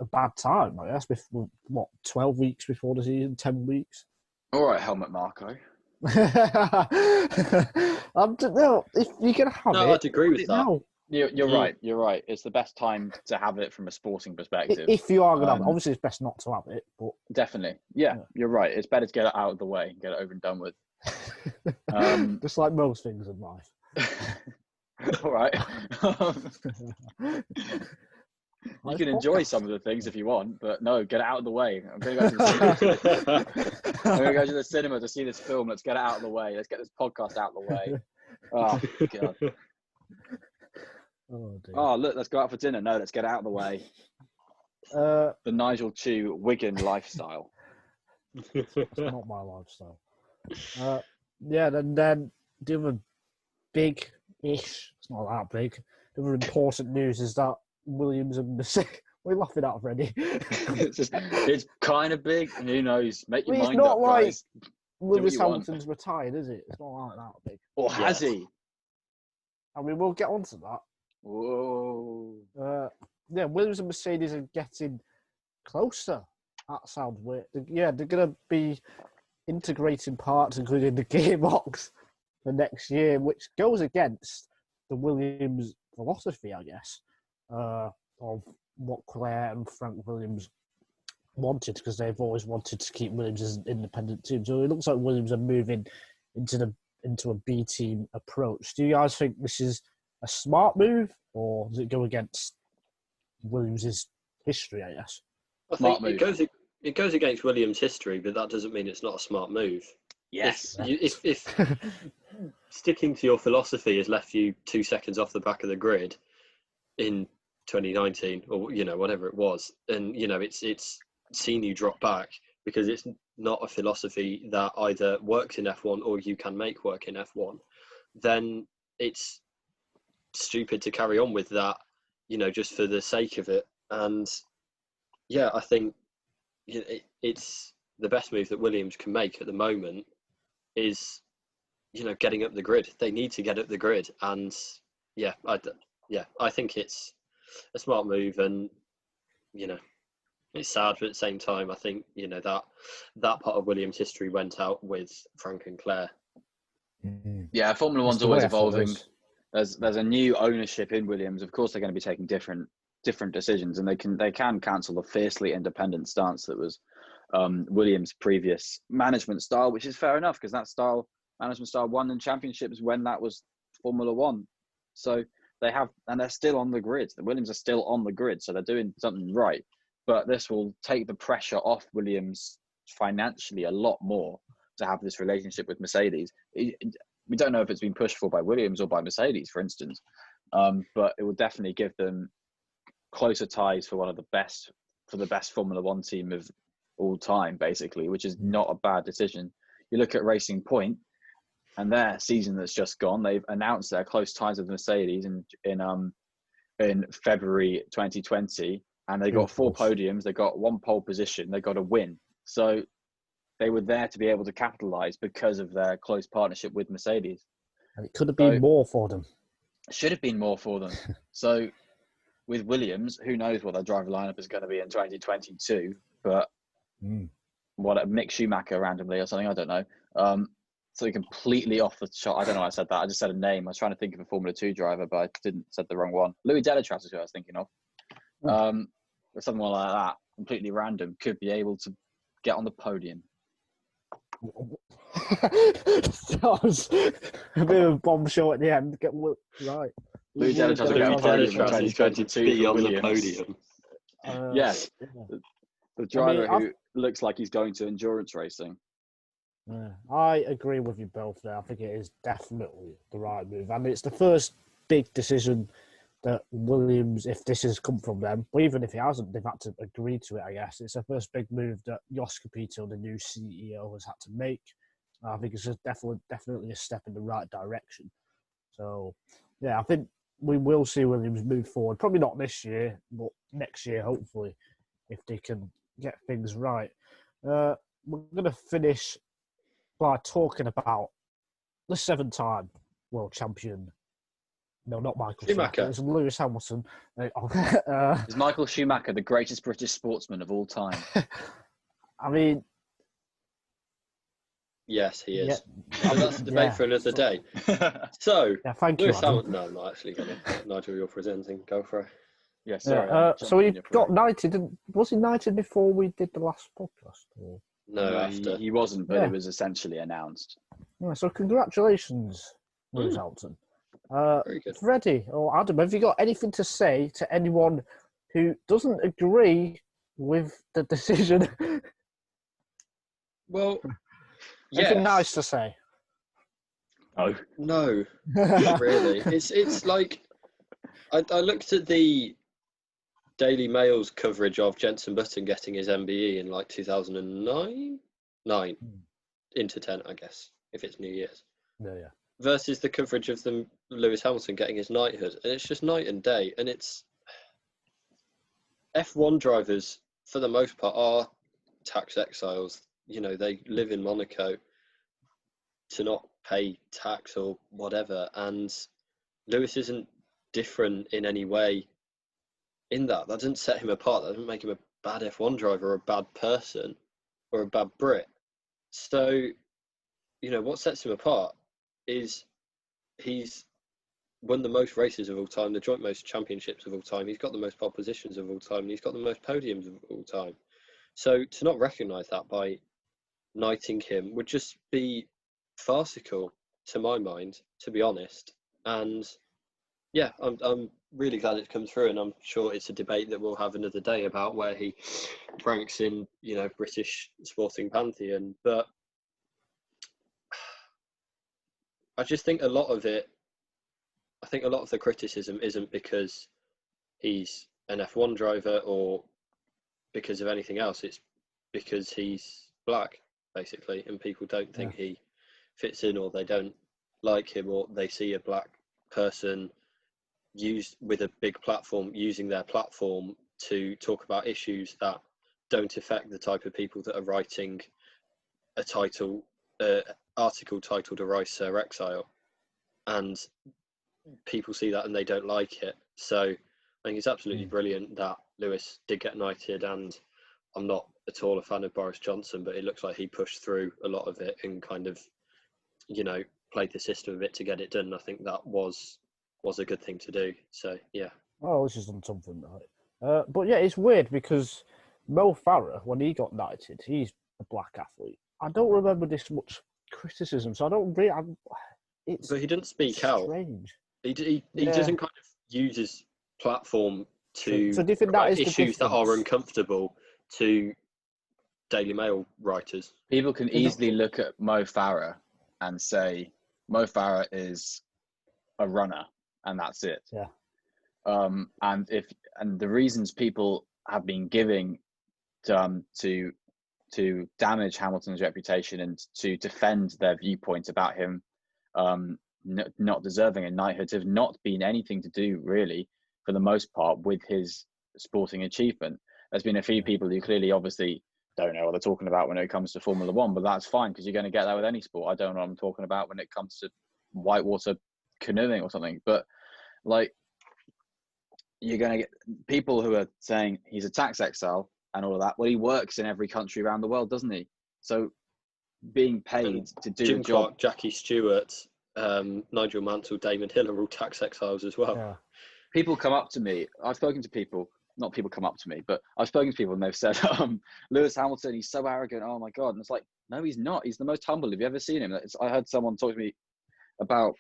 a bad time. I guess before 12 weeks before the season, 10 weeks. All right, Helmut Marko. No, if you're going to have it, I'd agree with that. Now. You're right. You're right. It's the best time to have it from a sporting perspective. If you are going to have it, obviously it's best not to have it. But definitely, yeah, you're right. It's better to get it out of the way, get it over and done with. Just like most things in life. All right. You can enjoy some of the things if you want, but no, get it out of the way. I'm going to go to the cinema to see this film. Let's get it out of the way. Let's get this podcast out of the way. Oh, God. Oh, look, let's go out for dinner. No, let's get it out of the way. The Nigel Chu Wigan lifestyle. It's not my lifestyle. Then the other big-ish, it's not that big, the other important news is that Williams and Mercedes... What are you laughing at, Freddie? It's kind of big. Who knows? Make your mind up, not like guys. Lewis Hamilton's retired, is it? It's not like that big. Or has he? I mean, we'll get onto that. Whoa. Williams and Mercedes are getting closer. That sounds weird. They're going to be integrating parts, including the gearbox, for next year, which goes against the Williams philosophy, I guess, of what Claire and Frank Williams wanted, because they've always wanted to keep Williams as an independent team. So it looks like Williams are moving into a B team approach. Do you guys think this is a smart move, or does it go against Williams' history, I guess? I think it goes against Williams' history, but that doesn't mean it's not a smart move. Yes. If sticking to your philosophy has left you 2 seconds off the back of the grid in 2019, or whatever it was, and it's seen you drop back because it's not a philosophy that either works in F1 or you can make work in F1, then it's stupid to carry on with that, just for the sake of it. And yeah, I think it's the best move that Williams can make at the moment is, getting up the grid. They need to get up the grid, and I think it's a smart move, and it's sad, but at the same time, I think that part of Williams' history went out with Frank and Claire. Yeah, Formula One's always evolving. There's a new ownership in Williams. Of course, they're going to be taking different decisions, and they can cancel the fiercely independent stance that was Williams' previous management style, which is fair enough because that management style won them championships when that was Formula One. So they have, and they're still on the grid. The Williams are still on the grid, so they're doing something right. But this will take the pressure off Williams financially a lot more to have this relationship with Mercedes. We don't know if it's been pushed for by Williams or by Mercedes, for instance, but it will definitely give them closer ties for one of the best for the best Formula One team of all time, basically, which is not a bad decision. You look at Racing Point and their season that's just gone. They've announced their close ties with Mercedes in February 2020, and they got 4 podiums. They got 1 pole position. They got a win. So they were there to be able to capitalise because of their close partnership with Mercedes. And it could have been more for them. Should have been more for them. So with Williams, who knows what their driver lineup is going to be in 2022? But what a Mick Schumacher randomly or something, I don't know. So completely off the shot. I don't know why I said that. I just said a name. I was trying to think of a Formula 2 driver, but I didn't said the wrong one. Louis Delatraz is who I was thinking of. Or someone like that, completely random, could be able to get on the podium. That was a bit of a bombshell at the end. Right. Louis Delatraz will get on the podium in 2022 be for on the Williams. podium. Yes. The driver who looks like he's going to endurance racing. I agree with you both there. I think it is definitely the right move. And it's the first big decision that Williams, if this has come from them, but even if it hasn't, they've had to agree to it, I guess. It's the first big move that Jos Capito, the new CEO, has had to make. I think it's just definitely a step in the right direction. So, yeah, I think we will see Williams move forward. Probably not this year, but next year, hopefully, if they can get things right. We're going to finish by talking about the 7-time world champion. No, not Michael Schumacher. It's Lewis Hamilton. Is Michael Schumacher the greatest British sportsman of all time? I mean... Yes, he is. Yeah. That's a debate for another day. So, thank Lewis you, Hamilton... No, I'm not actually going to. Nigel, you're presenting. Go for it. Yeah, sorry. So he got knighted. Was he knighted before we did the last podcast? Or? No, after. He wasn't, but it was essentially announced. Yeah, so congratulations, Lewis Hamilton. Very good. Freddie or Adam, have you got anything to say to anyone who doesn't agree with the decision? Well, anything nice to say? No, not really. It's like I looked at the Daily Mail's coverage of Jenson Button getting his MBE in like 2009, into 10, I guess, if it's New Year's. Yeah. Versus the coverage of Lewis Hamilton getting his knighthood, and it's just night and day. And it's F1 drivers for the most part are tax exiles. You know, they live in Monaco to not pay tax or whatever. And Lewis isn't different in any way in that. That doesn't set him apart. That doesn't make him a bad F1 driver or a bad person or a bad Brit. So, you know, what sets him apart is he's won the most races of all time, the joint most championships of all time. He's got the most pole positions of all time, and he's got the most podiums of all time. So to not recognise that by knighting him would just be farcical to my mind, to be honest. And yeah, I'm really glad it's come through, and I'm sure it's a debate that we'll have another day about where he ranks in, you know, British sporting pantheon. But I just think a lot of the criticism isn't because he's an F1 driver or because of anything else. It's because he's black, basically, and people don't think he fits in, or they don't like him, or they see a black person used with a big platform using their platform to talk about issues that don't affect the type of people that are writing a article titled "Arise Sir Exile," and people see that and they don't like it. So I think it's absolutely brilliant that Lewis did get knighted, and I'm not at all a fan of Boris Johnson, but it looks like he pushed through a lot of it and kind of, you know, played the system a bit to get it done. I think that was a good thing to do. So yeah. Oh, this is done something right. But yeah, it's weird because Mo Farah, when he got knighted, he's a black athlete. I don't remember this much criticism, so I don't really. But he didn't speak out. Strange. He doesn't kind of use his platform to so do you think that is issues that are uncomfortable to Daily Mail writers. People can easily look at Mo Farah and say Mo Farah is a runner, and that's it. Yeah. And the reasons people have been giving to damage Hamilton's reputation and to defend their viewpoint about him not deserving a knighthood have not been anything to do, really, for the most part, with his sporting achievement. There's been a few people who clearly, obviously, don't know what they're talking about when it comes to Formula One, but that's fine because you're going to get that with any sport. I don't know what I'm talking about when it comes to whitewater canoeing or something, but like, you're going to get people who are saying he's a tax exile and all of that. Well, he works in every country around the world, doesn't he? So being paid to do Jim a job. Clark, Jackie Stewart, Nigel Mansell, Damon Hill are all tax exiles as well. Yeah. People come up to me. I've spoken to people, not people come up to me, but I've spoken to people and they've said, Lewis Hamilton, he's so arrogant. Oh my God. And it's like, no, he's not. He's the most humble. Have you ever seen him? I heard someone talk to me about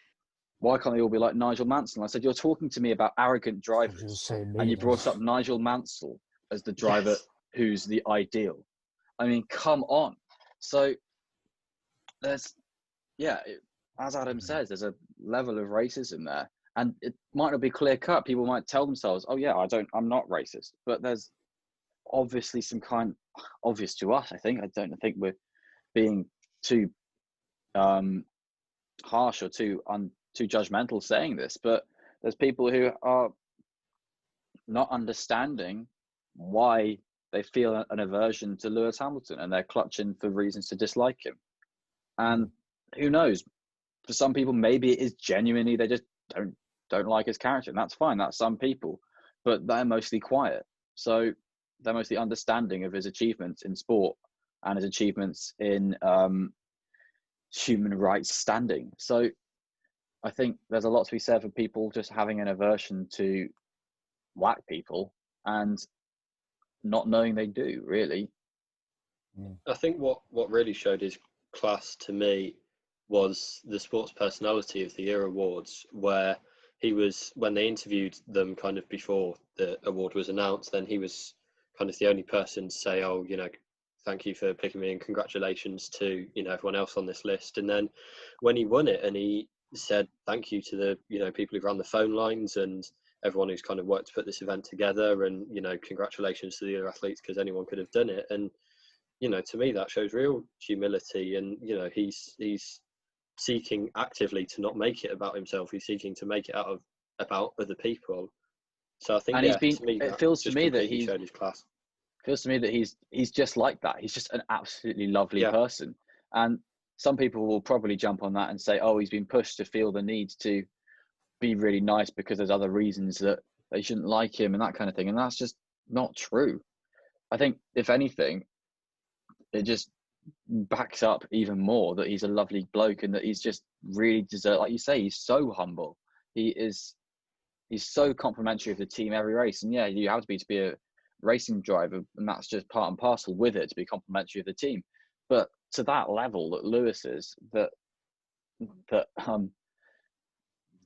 why can't they all be like Nigel Mansell? I said, you're talking to me about arrogant drivers. And you brought up Nigel Mansell as the driver who's the ideal. I mean, come on. So there's, as Adam says, there's a level of racism there. And it might not be clear cut. People might tell themselves, oh yeah, I'm not racist. But there's obviously some kind, obvious to us, I think. I don't think we're being too harsh or too judgmental saying this, but there's people who are not understanding why they feel an aversion to Lewis Hamilton and they're clutching for reasons to dislike him. And who knows, for some people maybe it is genuinely they just don't like his character, and that's fine. That's some people, but they're mostly quiet, so they're mostly understanding of his achievements in sport and his achievements in human rights standing. So I think there's a lot to be said for people just having an aversion to whack people and not knowing they do, really. I think what really showed his class to me was the Sports Personality of the Year awards, where he was, when they interviewed them kind of before the award was announced, then he was kind of the only person to say, oh, thank you for picking me and congratulations to, everyone else on this list. And then when he won it and he said thank you to the people who ran the phone lines and everyone who's kind of worked to put this event together, and congratulations to the other athletes because anyone could have done it. And to me that shows real humility, and he's seeking actively to not make it about himself. He's seeking to make it about other people. So I think, and it feels to me that he showed his class. Feels to me that he's just like that. He's just an absolutely lovely person. And some people will probably jump on that and say, oh, he's been pushed to feel the need to be really nice because there's other reasons that they shouldn't like him and that kind of thing. And that's just not true. I think, if anything, it just backs up even more that he's a lovely bloke and that he's just really like you say, he's so humble. He's so complimentary of the team every race. And yeah, you have to be a racing driver, and that's just part and parcel with it, to be complimentary of the team. But to that level that Lewis is, that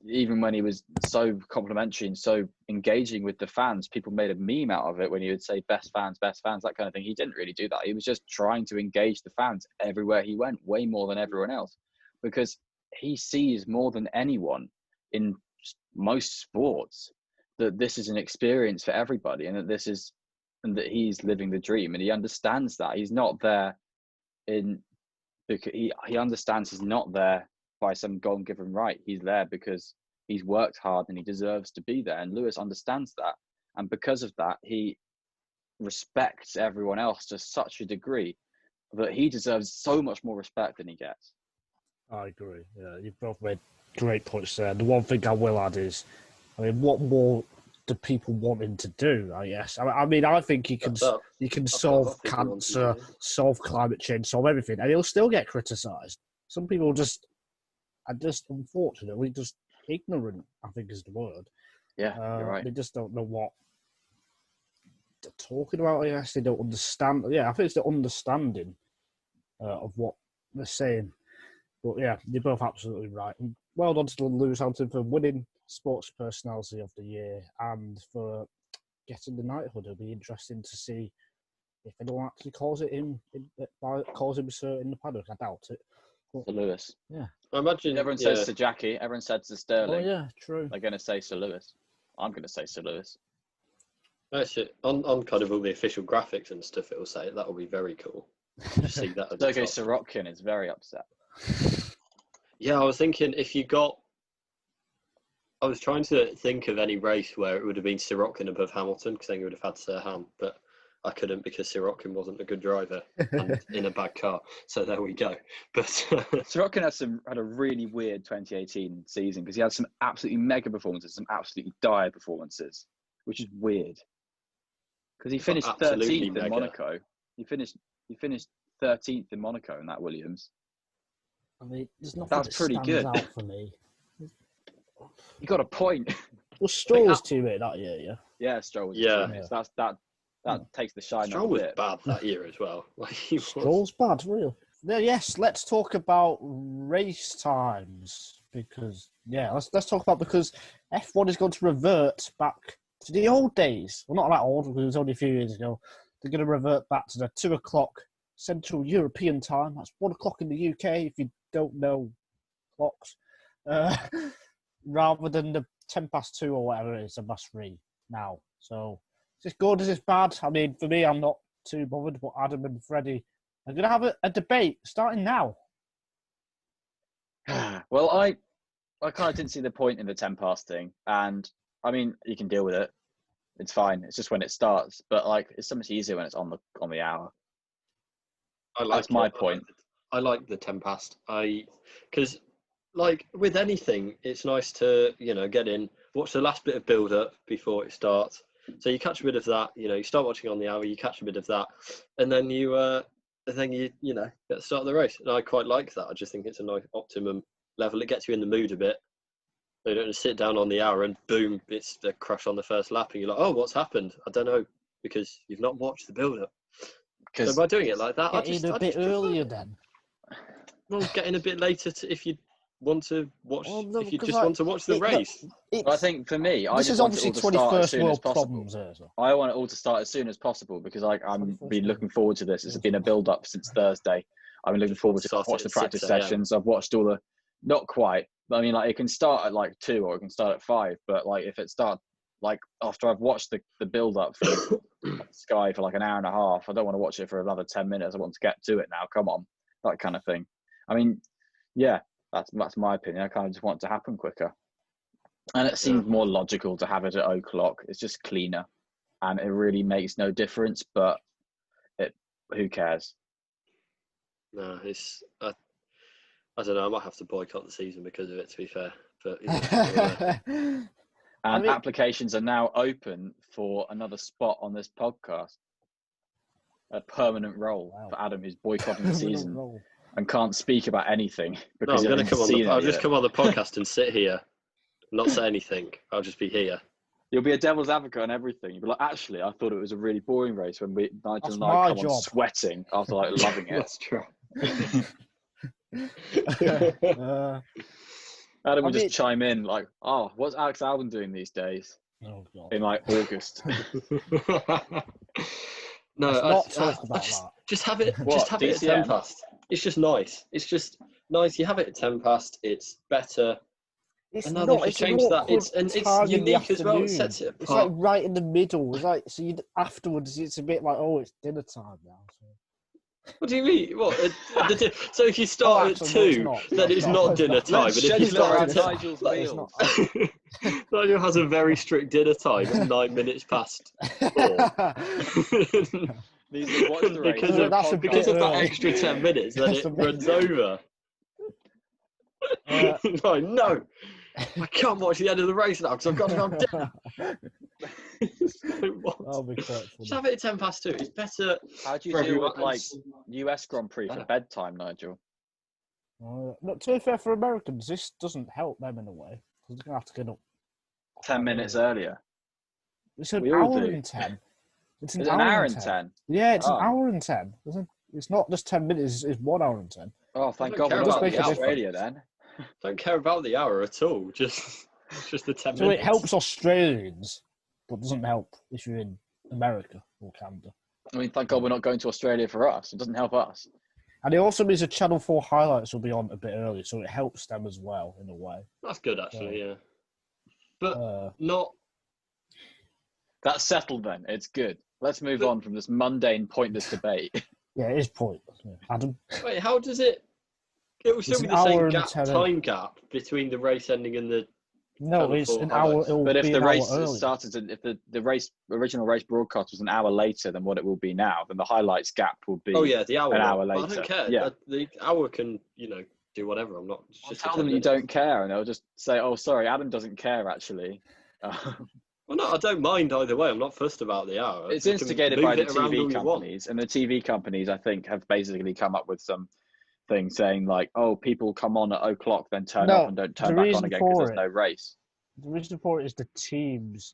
even when he was so complimentary and so engaging with the fans, people made a meme out of it when he would say best fans, that kind of thing. He didn't really do that. He was just trying to engage the fans everywhere he went, way more than everyone else, because he sees more than anyone in most sports that this is an experience for everybody, and that he's living the dream, and he understands that. He's not there because he understands he's not there by some God-given right. He's there because he's worked hard and he deserves to be there. And Lewis understands that. And because of that, he respects everyone else to such a degree that he deserves so much more respect than he gets. I agree. Yeah, you've both made great points there. The one thing I will add is, what more do people want him to do? I guess. I think he can solve cancer, solve climate change, solve everything, and he'll still get criticised. Some people are just unfortunately just ignorant, I think is the word. Yeah, you're right. They just don't know what they're talking about. I guess they don't understand. Yeah, I think it's the understanding of what they're saying. But yeah, you're both absolutely right. And well done to Lewis Hamilton for winning Sports Personality of the Year and for getting the knighthood. It'll be interesting to see if anyone actually calls him sir in the paddock. I doubt it. But, to Lewis. Yeah. I imagine everyone says to Jackie, everyone says to Sterling. Oh yeah, true. They're going to say Sir Lewis. I'm going to say Sir Lewis. Actually, on kind of all the official graphics and stuff, it will say that will be very cool. Just see that at the Sergei top. Sorokin is very upset. Yeah, I was thinking if you got. I was trying to think of any race where it would have been Sorokin above Hamilton, because then you would have had Sir Ham, but I couldn't because Sorokin wasn't a good driver and in a bad car. So there we go. But Sorokin had a really weird 2018 season because he had some absolutely mega performances, some absolutely dire performances, which is weird. Because he finished 13th in Monaco. He finished 13th in Monaco in that Williams. I mean, there's nothing That's pretty stands good. out for me. He got a point. Was Stroll's teammate that year, yeah? Yeah, Stroll was his teammate. So that takes the shine Stroll off was a bit. bad that year as well. Stroll's bad, real. Yes, let's talk about race times because let's talk about because F1 is going to revert back to the old days. Well, not that old because it was only a few years ago. They're going to revert back to the 2:00 Central European time. That's 1:00 in the UK. If you don't know clocks, rather than the 2:10 or whatever it is, a must read now. So is this good? Is this bad? I mean, for me, I'm not too bothered, but Adam and Freddie are going to have a debate starting now. Well, I kind of didn't see the point in the 10 past thing, and I mean, you can deal with it. It's fine. It's just when it starts, but like it's so much easier when it's on the hour. That's my point. I like the 10 past. Because like with anything, it's nice to get in, watch the last bit of build up before it starts. So you catch a bit of that. You start watching on the hour, you catch a bit of that, and then you get the start of the race. And I quite like that. I just think it's a nice optimum level. It gets you in the mood a bit. You don't just sit down on the hour and boom, it's the crash on the first lap, and you're like, oh, what's happened? I don't know, because you've not watched the build up. So by doing it like that, I just earlier then. Well, getting a bit later if you want to watch. If you just want to watch the race. I think for me, this is obviously 21st world problems. I want it all to start as soon as possible because I'm been looking forward to this. It's been a build up since Thursday. I've been looking forward to watch the practice sessions. I've watched all the, not quite, but I mean, like it can start at like 2 or it can start at 5. But like if it starts like after I've watched the build up for Sky for like an hour and a half, I don't want to watch it for another 10 minutes. I want to get to it now. Come on, that kind of thing. I mean, yeah, that's my opinion. I kind of just want it to happen quicker. And it seems more logical to have it at 0:00. It's just cleaner. And it really makes no difference, but who cares? No, I don't know. I might have to boycott the season because of it, to be fair. But applications are now open for another spot on this podcast. A permanent role for Adam, who's boycotting the season and can't speak about anything because I'm going to come on. I'll just come on the podcast and sit here, not say anything. I'll just be here. You'll be a devil's advocate on everything. You'll be like, actually, I thought it was a really boring race when Nigel and I come on sweating after like loving it. That's true. Adam would just chime in like, "Oh, what's Alex Albon doing these days?" Oh God. In like August. No, just have it. Just have it at 10 past. It's just nice. It's just nice. You have it at 10 past. It's better. It's and now they've just changed that. It's unique as well. It sets it apart. It's like right in the middle. It's like afterwards. It's a bit like it's dinner time now. So. What do you mean? What? So if you start at 2, then it's not dinner time. But if you start at Nigel's meals. Nigel has a very strict dinner time. It's 9 minutes past 4. Because of that extra 10 minutes, then it runs over. No, I can't watch the end of the race now because I've got to go on dinner. That'll be quite funny. Just have it at 10 past 2. It's better. How do you deal with like US Grand Prix for bedtime, Nigel? Not to be fair for Americans, this doesn't help them in a way. They're gonna have to get up 10 minutes earlier. It's an hour and 10. It's an hour and 10. Yeah, it's an hour and 10. It's not just 10 minutes. It's 1 hour and 10. Oh, thank God! We're not on Australia then. Don't care about the hour at all. Just the 10 minutes. So it helps Australians, but doesn't help if you're in America or Canada. I mean, thank God we're not going to Australia for us. It doesn't help us. And it also means the Channel 4 highlights will be on a bit early, so it helps them as well, in a way. That's good, actually, yeah. But not... That's settled then. It's good. Let's move on from this mundane, pointless debate. Yeah, it is pointless. Yeah. Adam? Wait, how does it? It will still It's be an the hour same and 10 time gap between the race ending and the. No, Channel it's 4 an hour. highlights. It will But if be the an hour race early. started, if the original race broadcast was an hour later than what it will be now, then the highlights gap will be Oh yeah, the hour. an hour one. later. But I don't care. Yeah. The hour can do whatever. I'm not. It's Well, just tell 10 them you minutes. don't care, and they'll just say, "Oh, sorry, Adam doesn't care." Actually, Well, no, I don't mind either way. I'm not fussed about the hour. it's You can instigated move by the it around TV all you want. companies, and the TV companies, I think, have basically come up with some thing saying like, "Oh, people come on at 0:00, then turn off and don't turn the back on reason again because for there's no race." The reason for it is the teams.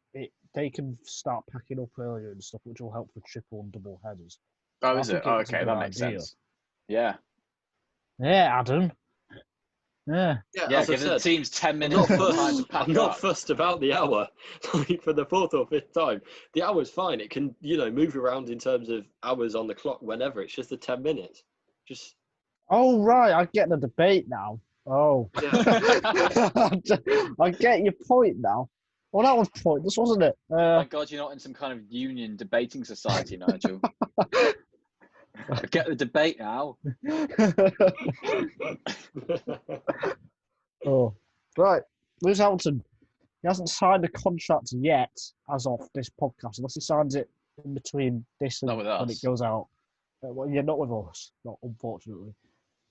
They can start packing up earlier and stuff, which will help for triple and double headers. Oh, I is it? think Oh, it's a okay, good that makes idea. sense. Yeah. Yeah, Adam. Yeah. Yeah, Yeah, as I give the said, teams 10 I'm minutes not more time to fussed. pack I'm not up. fussed about the hour. Like for the fourth or fifth time, the hour's fine. It can move around in terms of hours on the clock whenever. It's just the 10 minutes. Just Oh right, I get the debate now. Oh. I get your point now. Well, that was pointless, wasn't it? Thank God you're not in some kind of union debating society, Nigel. I get the debate now. Oh, right. Lewis Hamilton. He hasn't signed a contract yet, as of this podcast, unless he signs it in between this and Not with when it us. goes out. Well, yeah, not with us, not unfortunately.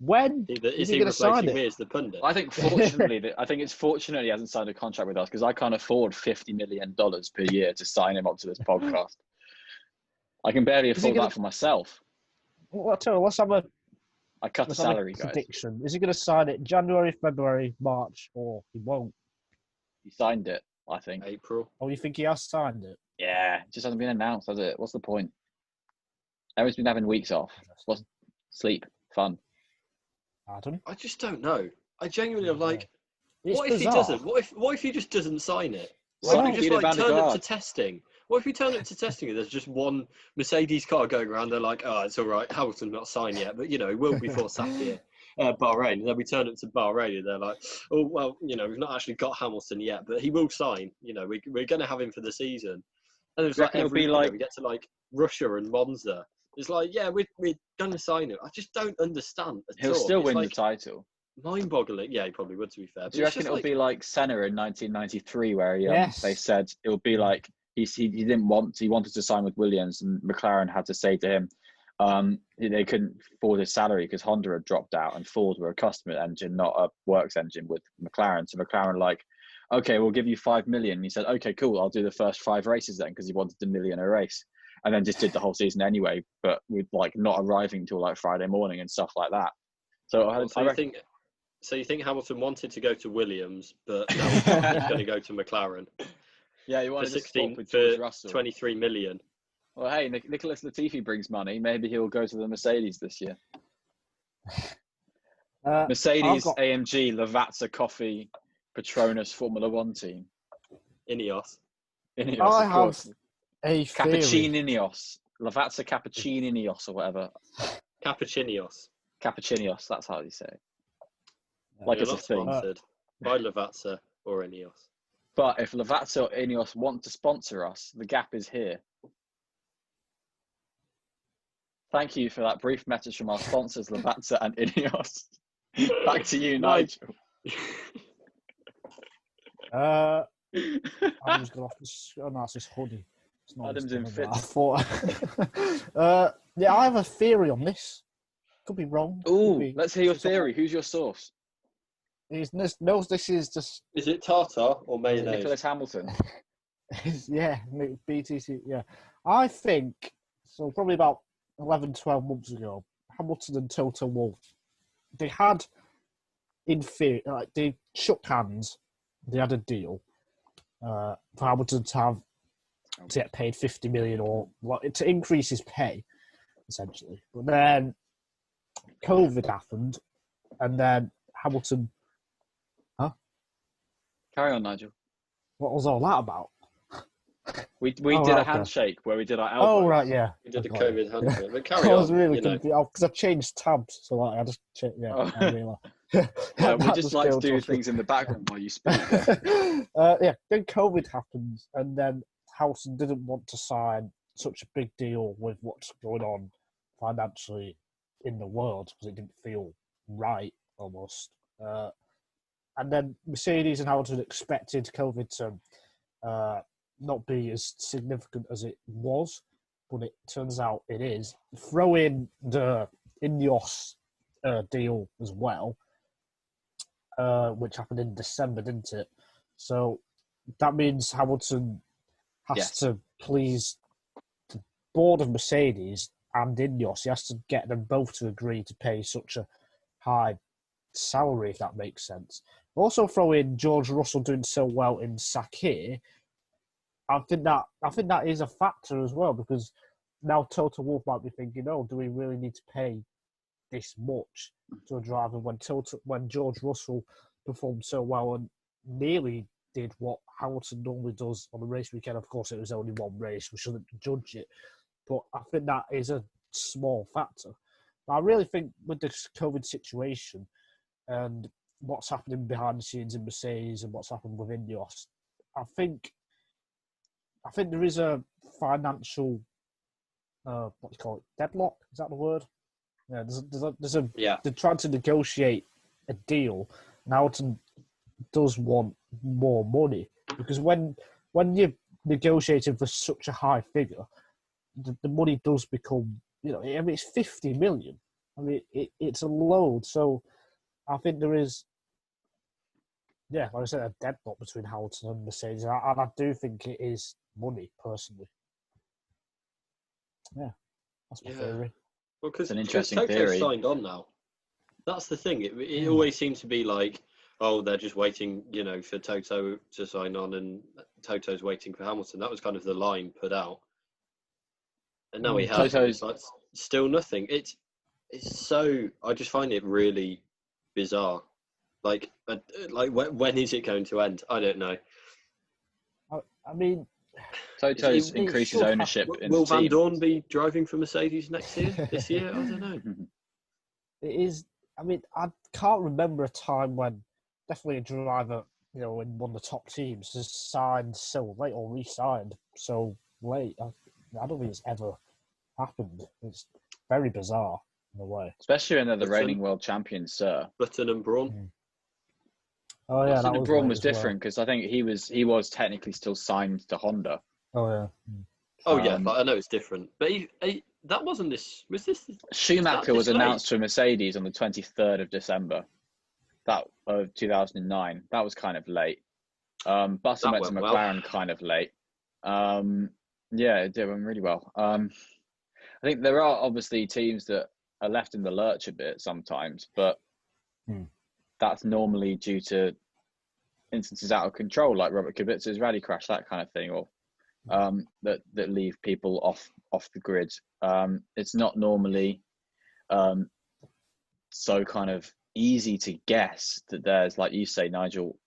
When is he he going to sign replacing it? me as the pundit? I think it's fortunate he hasn't signed a contract with us because I can't afford $50 million per year to sign him up to this podcast. I can barely afford that for myself. Well, tell you, let's have a salary, guys. prediction. Is he going to sign it January, February, March, or he won't? He signed it, I think. April. Oh, you think he has signed it? Yeah, it just hasn't been announced, has it? What's the point? Everyone's been having weeks off. What's sleep, fun. Adam? I just don't know. I genuinely am like, It's what if bizarre. he doesn't? What if he just doesn't sign it? Well, What if he Peter just Van der turn up Graag. to testing? What if we turn up to testing and there's just one Mercedes car going around? They're like, oh, it's all right. Hamilton's not signed yet, but he will before Saturday, Bahrain. And then we turn up to Bahrain and they're like, oh well, we've not actually got Hamilton yet, but he will sign. We're going to have him for the season. And it's like it'll be like we get to like Russia and Monza. It's like, yeah, we're going to sign it. I just don't understand at He'll all. still win like, the title. mind-boggling. Yeah, he probably would, to be fair. Do you reckon it'll be like Senna in 1993, where Yes. they said it'll be like he wanted to sign with Williams, and McLaren had to say to him, they couldn't afford his salary because Honda had dropped out and Ford were a customer engine, not a works engine with McLaren. So McLaren like, okay, we'll give you $5 million. And he said, okay, cool, I'll do the first 5 races then, because he wanted $1 million a race. And then just did the whole season anyway, but with like not arriving till like Friday morning and stuff like that. So you think Hamilton wanted to go to Williams, but now he's going to go to McLaren? Yeah, he wanted for to 16 swap with for George Russell. 23 million. Well, hey, Nicholas Latifi brings money. Maybe he'll go to the Mercedes this year. Mercedes, AMG, Lavazza Coffee, Petronas Formula One team. Ineos. I have a theory. Cappuccinios. Lavazza Cappuccinios or whatever. Cappuccinios. Cappuccinios, that's how you say it. Like it's a not thing. sponsored by Lavazza or Ineos. But if Lavazza or Ineos want to sponsor us, the gap is here. Thank you for that brief message from our sponsors, Lavazza and Ineos. Back to you, Nigel. Adam's got off this. Oh no, it's this hoodie. It's not Adam's in fits. I thought. Yeah, I have a theory on this. Could be wrong. Ooh, let's hear your theory. Who's your source? This is just. Is it tartar or mayonnaise? Nicholas Hamilton. Yeah, BTC. Yeah, I think so. Probably about 11, 12 months ago, Hamilton and Toto Wolff, they had, in theory, they shook hands. They had a deal for Hamilton to get paid 50 million or to increase his pay, essentially. But then COVID happened, and then Hamilton. Huh? Carry on, Nigel. What was all that about? We did a handshake where we did our elbows. Oh right, yeah. We did a COVID handshake. But carry I on. was really confused because I changed tabs, so I just changed. Yeah, I realised. Yeah, we just like to do things in the background while you speak. Yeah, then COVID happens, and then Houghton didn't want to sign such a big deal with what's going on financially in the world because it didn't feel right almost. And then Mercedes and Hamilton expected COVID to not be as significant as it was, but it turns out it is. Throw in the Ineos deal as well, which happened in December, didn't it? So that means Hamilton has to please the board of Mercedes and Ineos. He has to get them both to agree to pay such a high salary, if that makes sense. Also throw in George Russell doing so well in Sakir. I think that is a factor as well, because now Toto Wolff might be thinking, oh, do we really need to pay this much to a driver when George Russell performed so well and nearly did what Hamilton normally does on a race weekend? Of course, it was only one race. We shouldn't judge it. But I think that is a small factor. But I really think with this COVID situation and what's happening behind the scenes in Mercedes and what's happened with Ineos, I think there is a financial, what do you call it, deadlock? Is that the word? Yeah, they're trying to negotiate a deal, and Hamilton does want more money, because when you're negotiating for such a high figure, the money does become, it's 50 million. I mean, it's a load. So I think there is, like I said, a deadlock between Hamilton and Mercedes, and I do think it is money, personally. Yeah, that's my theory. Well, because an interesting Toto's theory. signed on now. That's the thing. It always seems to be like, oh, they're just waiting, for Toto to sign on, and Toto's waiting for Hamilton. That was kind of the line put out. And now he has. It's like, still nothing. It's so. I just find it really bizarre. Like when is it going to end? I don't know. I mean, Toto's increases ownership in will the team. Van Dorn be driving for Mercedes this year? I don't know. It is. I mean, I can't remember a time when definitely a driver, in one of the top teams has signed so late or re-signed so late. I don't think it's ever happened. It's very bizarre in a way. Especially when they're the reigning world champions, sir. Button and Braun. Oh yeah, Button and Braun was different because I think he was technically still signed to Honda. Oh yeah. Oh yeah, but I know it's different. But that wasn't this. Was this? Schumacher was announced to Mercedes on the 23rd of December, of 2009. That was kind of late. Button went to McLaren kind of late. Yeah, it did went really well. I think there are obviously teams that are left in the lurch a bit sometimes, but that's normally due to instances out of control, like Robert Kubica's rally crash, that kind of thing, or that leave people off the grid. It's not normally so kind of easy to guess that there's, like you say, Nigel,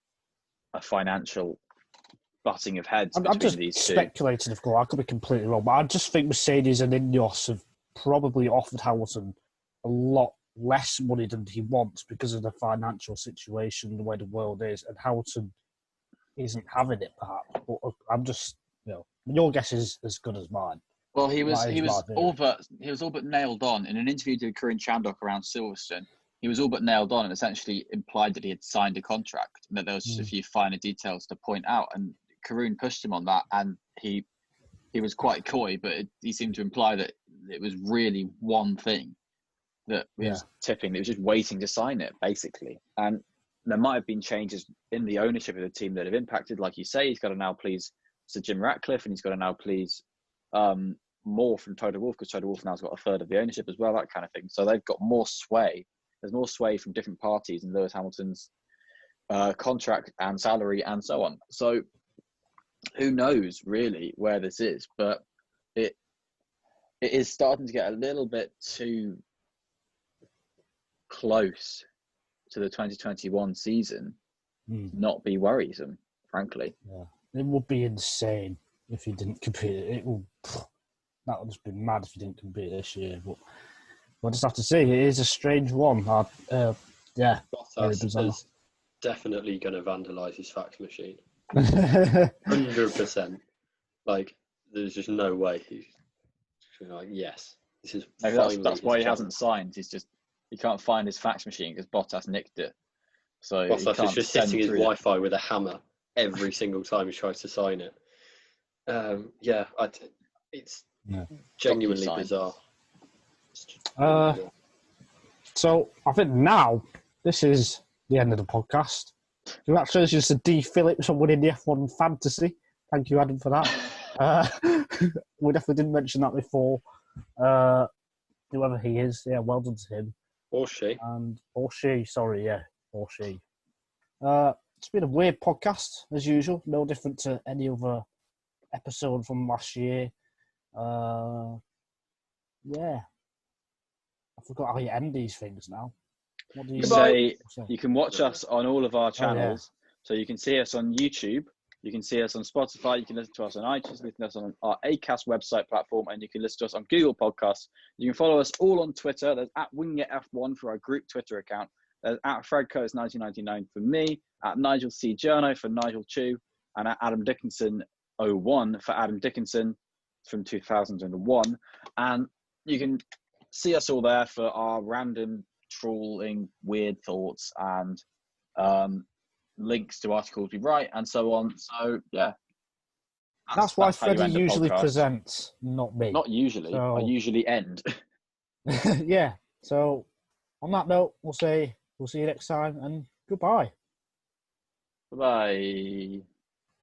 a financial butting of heads between these two. I'm just speculating, of course. I could be completely wrong, but I just think Mercedes and Ineos have probably offered Hamilton a lot less money than he wants because of the financial situation, the way the world is, and Hamilton isn't having it, perhaps. But I'm just, your guess is as good as mine. Well, he was all but nailed on in an interview with Corinne Chandok around Silverstone. He was all but nailed on and essentially implied that he had signed a contract and that there was just a few finer details to point out. And Karun pushed him on that, and he was quite coy, but he seemed to imply that it was really one thing that was tipping. That was just waiting to sign it, basically. And there might have been changes in the ownership of the team that have impacted. Like you say, he's got to now please Sir Jim Ratcliffe, and he's got to now please more from Toto Wolff, because Toto Wolff now's got a third of the ownership as well, that kind of thing. So they've got more sway. There's more sway from different parties in Lewis Hamilton's contract and salary and so on. So who knows really where this is, but it is starting to get a little bit too close to the 2021 season. Not be worrisome, frankly. Yeah, it would be insane if he didn't compete. That would just be mad if he didn't compete this year. But we'll just have to see. It is a strange one. Bottas is definitely going to vandalise his fax machine. 100%. Like, there's just no way he's like, yes, this is Maybe finally that's his why he chance. hasn't signed. He can't find his fax machine because Bottas nicked it. So he Bottas can't is just send hitting his through it. Wi-Fi with a hammer every single time he tries to sign it. It's genuinely DocuSign. bizarre. So I think now this is the end of the podcast. Congratulations to D. Phillips on winning the F1 Fantasy. Thank you, Adam, for that. We definitely didn't mention that before. Whoever he is, yeah, well done to him. Or she. Or she, sorry, yeah, or she. It's been a weird podcast, as usual. No different to any other episode from last year. Yeah. I forgot how you end these things now. What do you say? You can watch us on all of our channels. So you can see us on YouTube. You can see us on Spotify. You can listen to us on iTunes. Listen to us on our Acast website platform. And you can listen to us on Google Podcasts. You can follow us all on Twitter. There's at WingItF1 for our group Twitter account. There's at FredCoats1999 for me. At Nigel C. Journo for Nigel Chu. And at Adam Dickinson 01 for Adam Dickinson from 2001. And you can see us all there for our random trolling, weird thoughts, and links to articles we write, and so on. So, yeah. That's why Freddie usually presents, not me. Not usually. So... I usually end. Yeah. So, on that note, we'll see you next time, and goodbye. Bye-bye.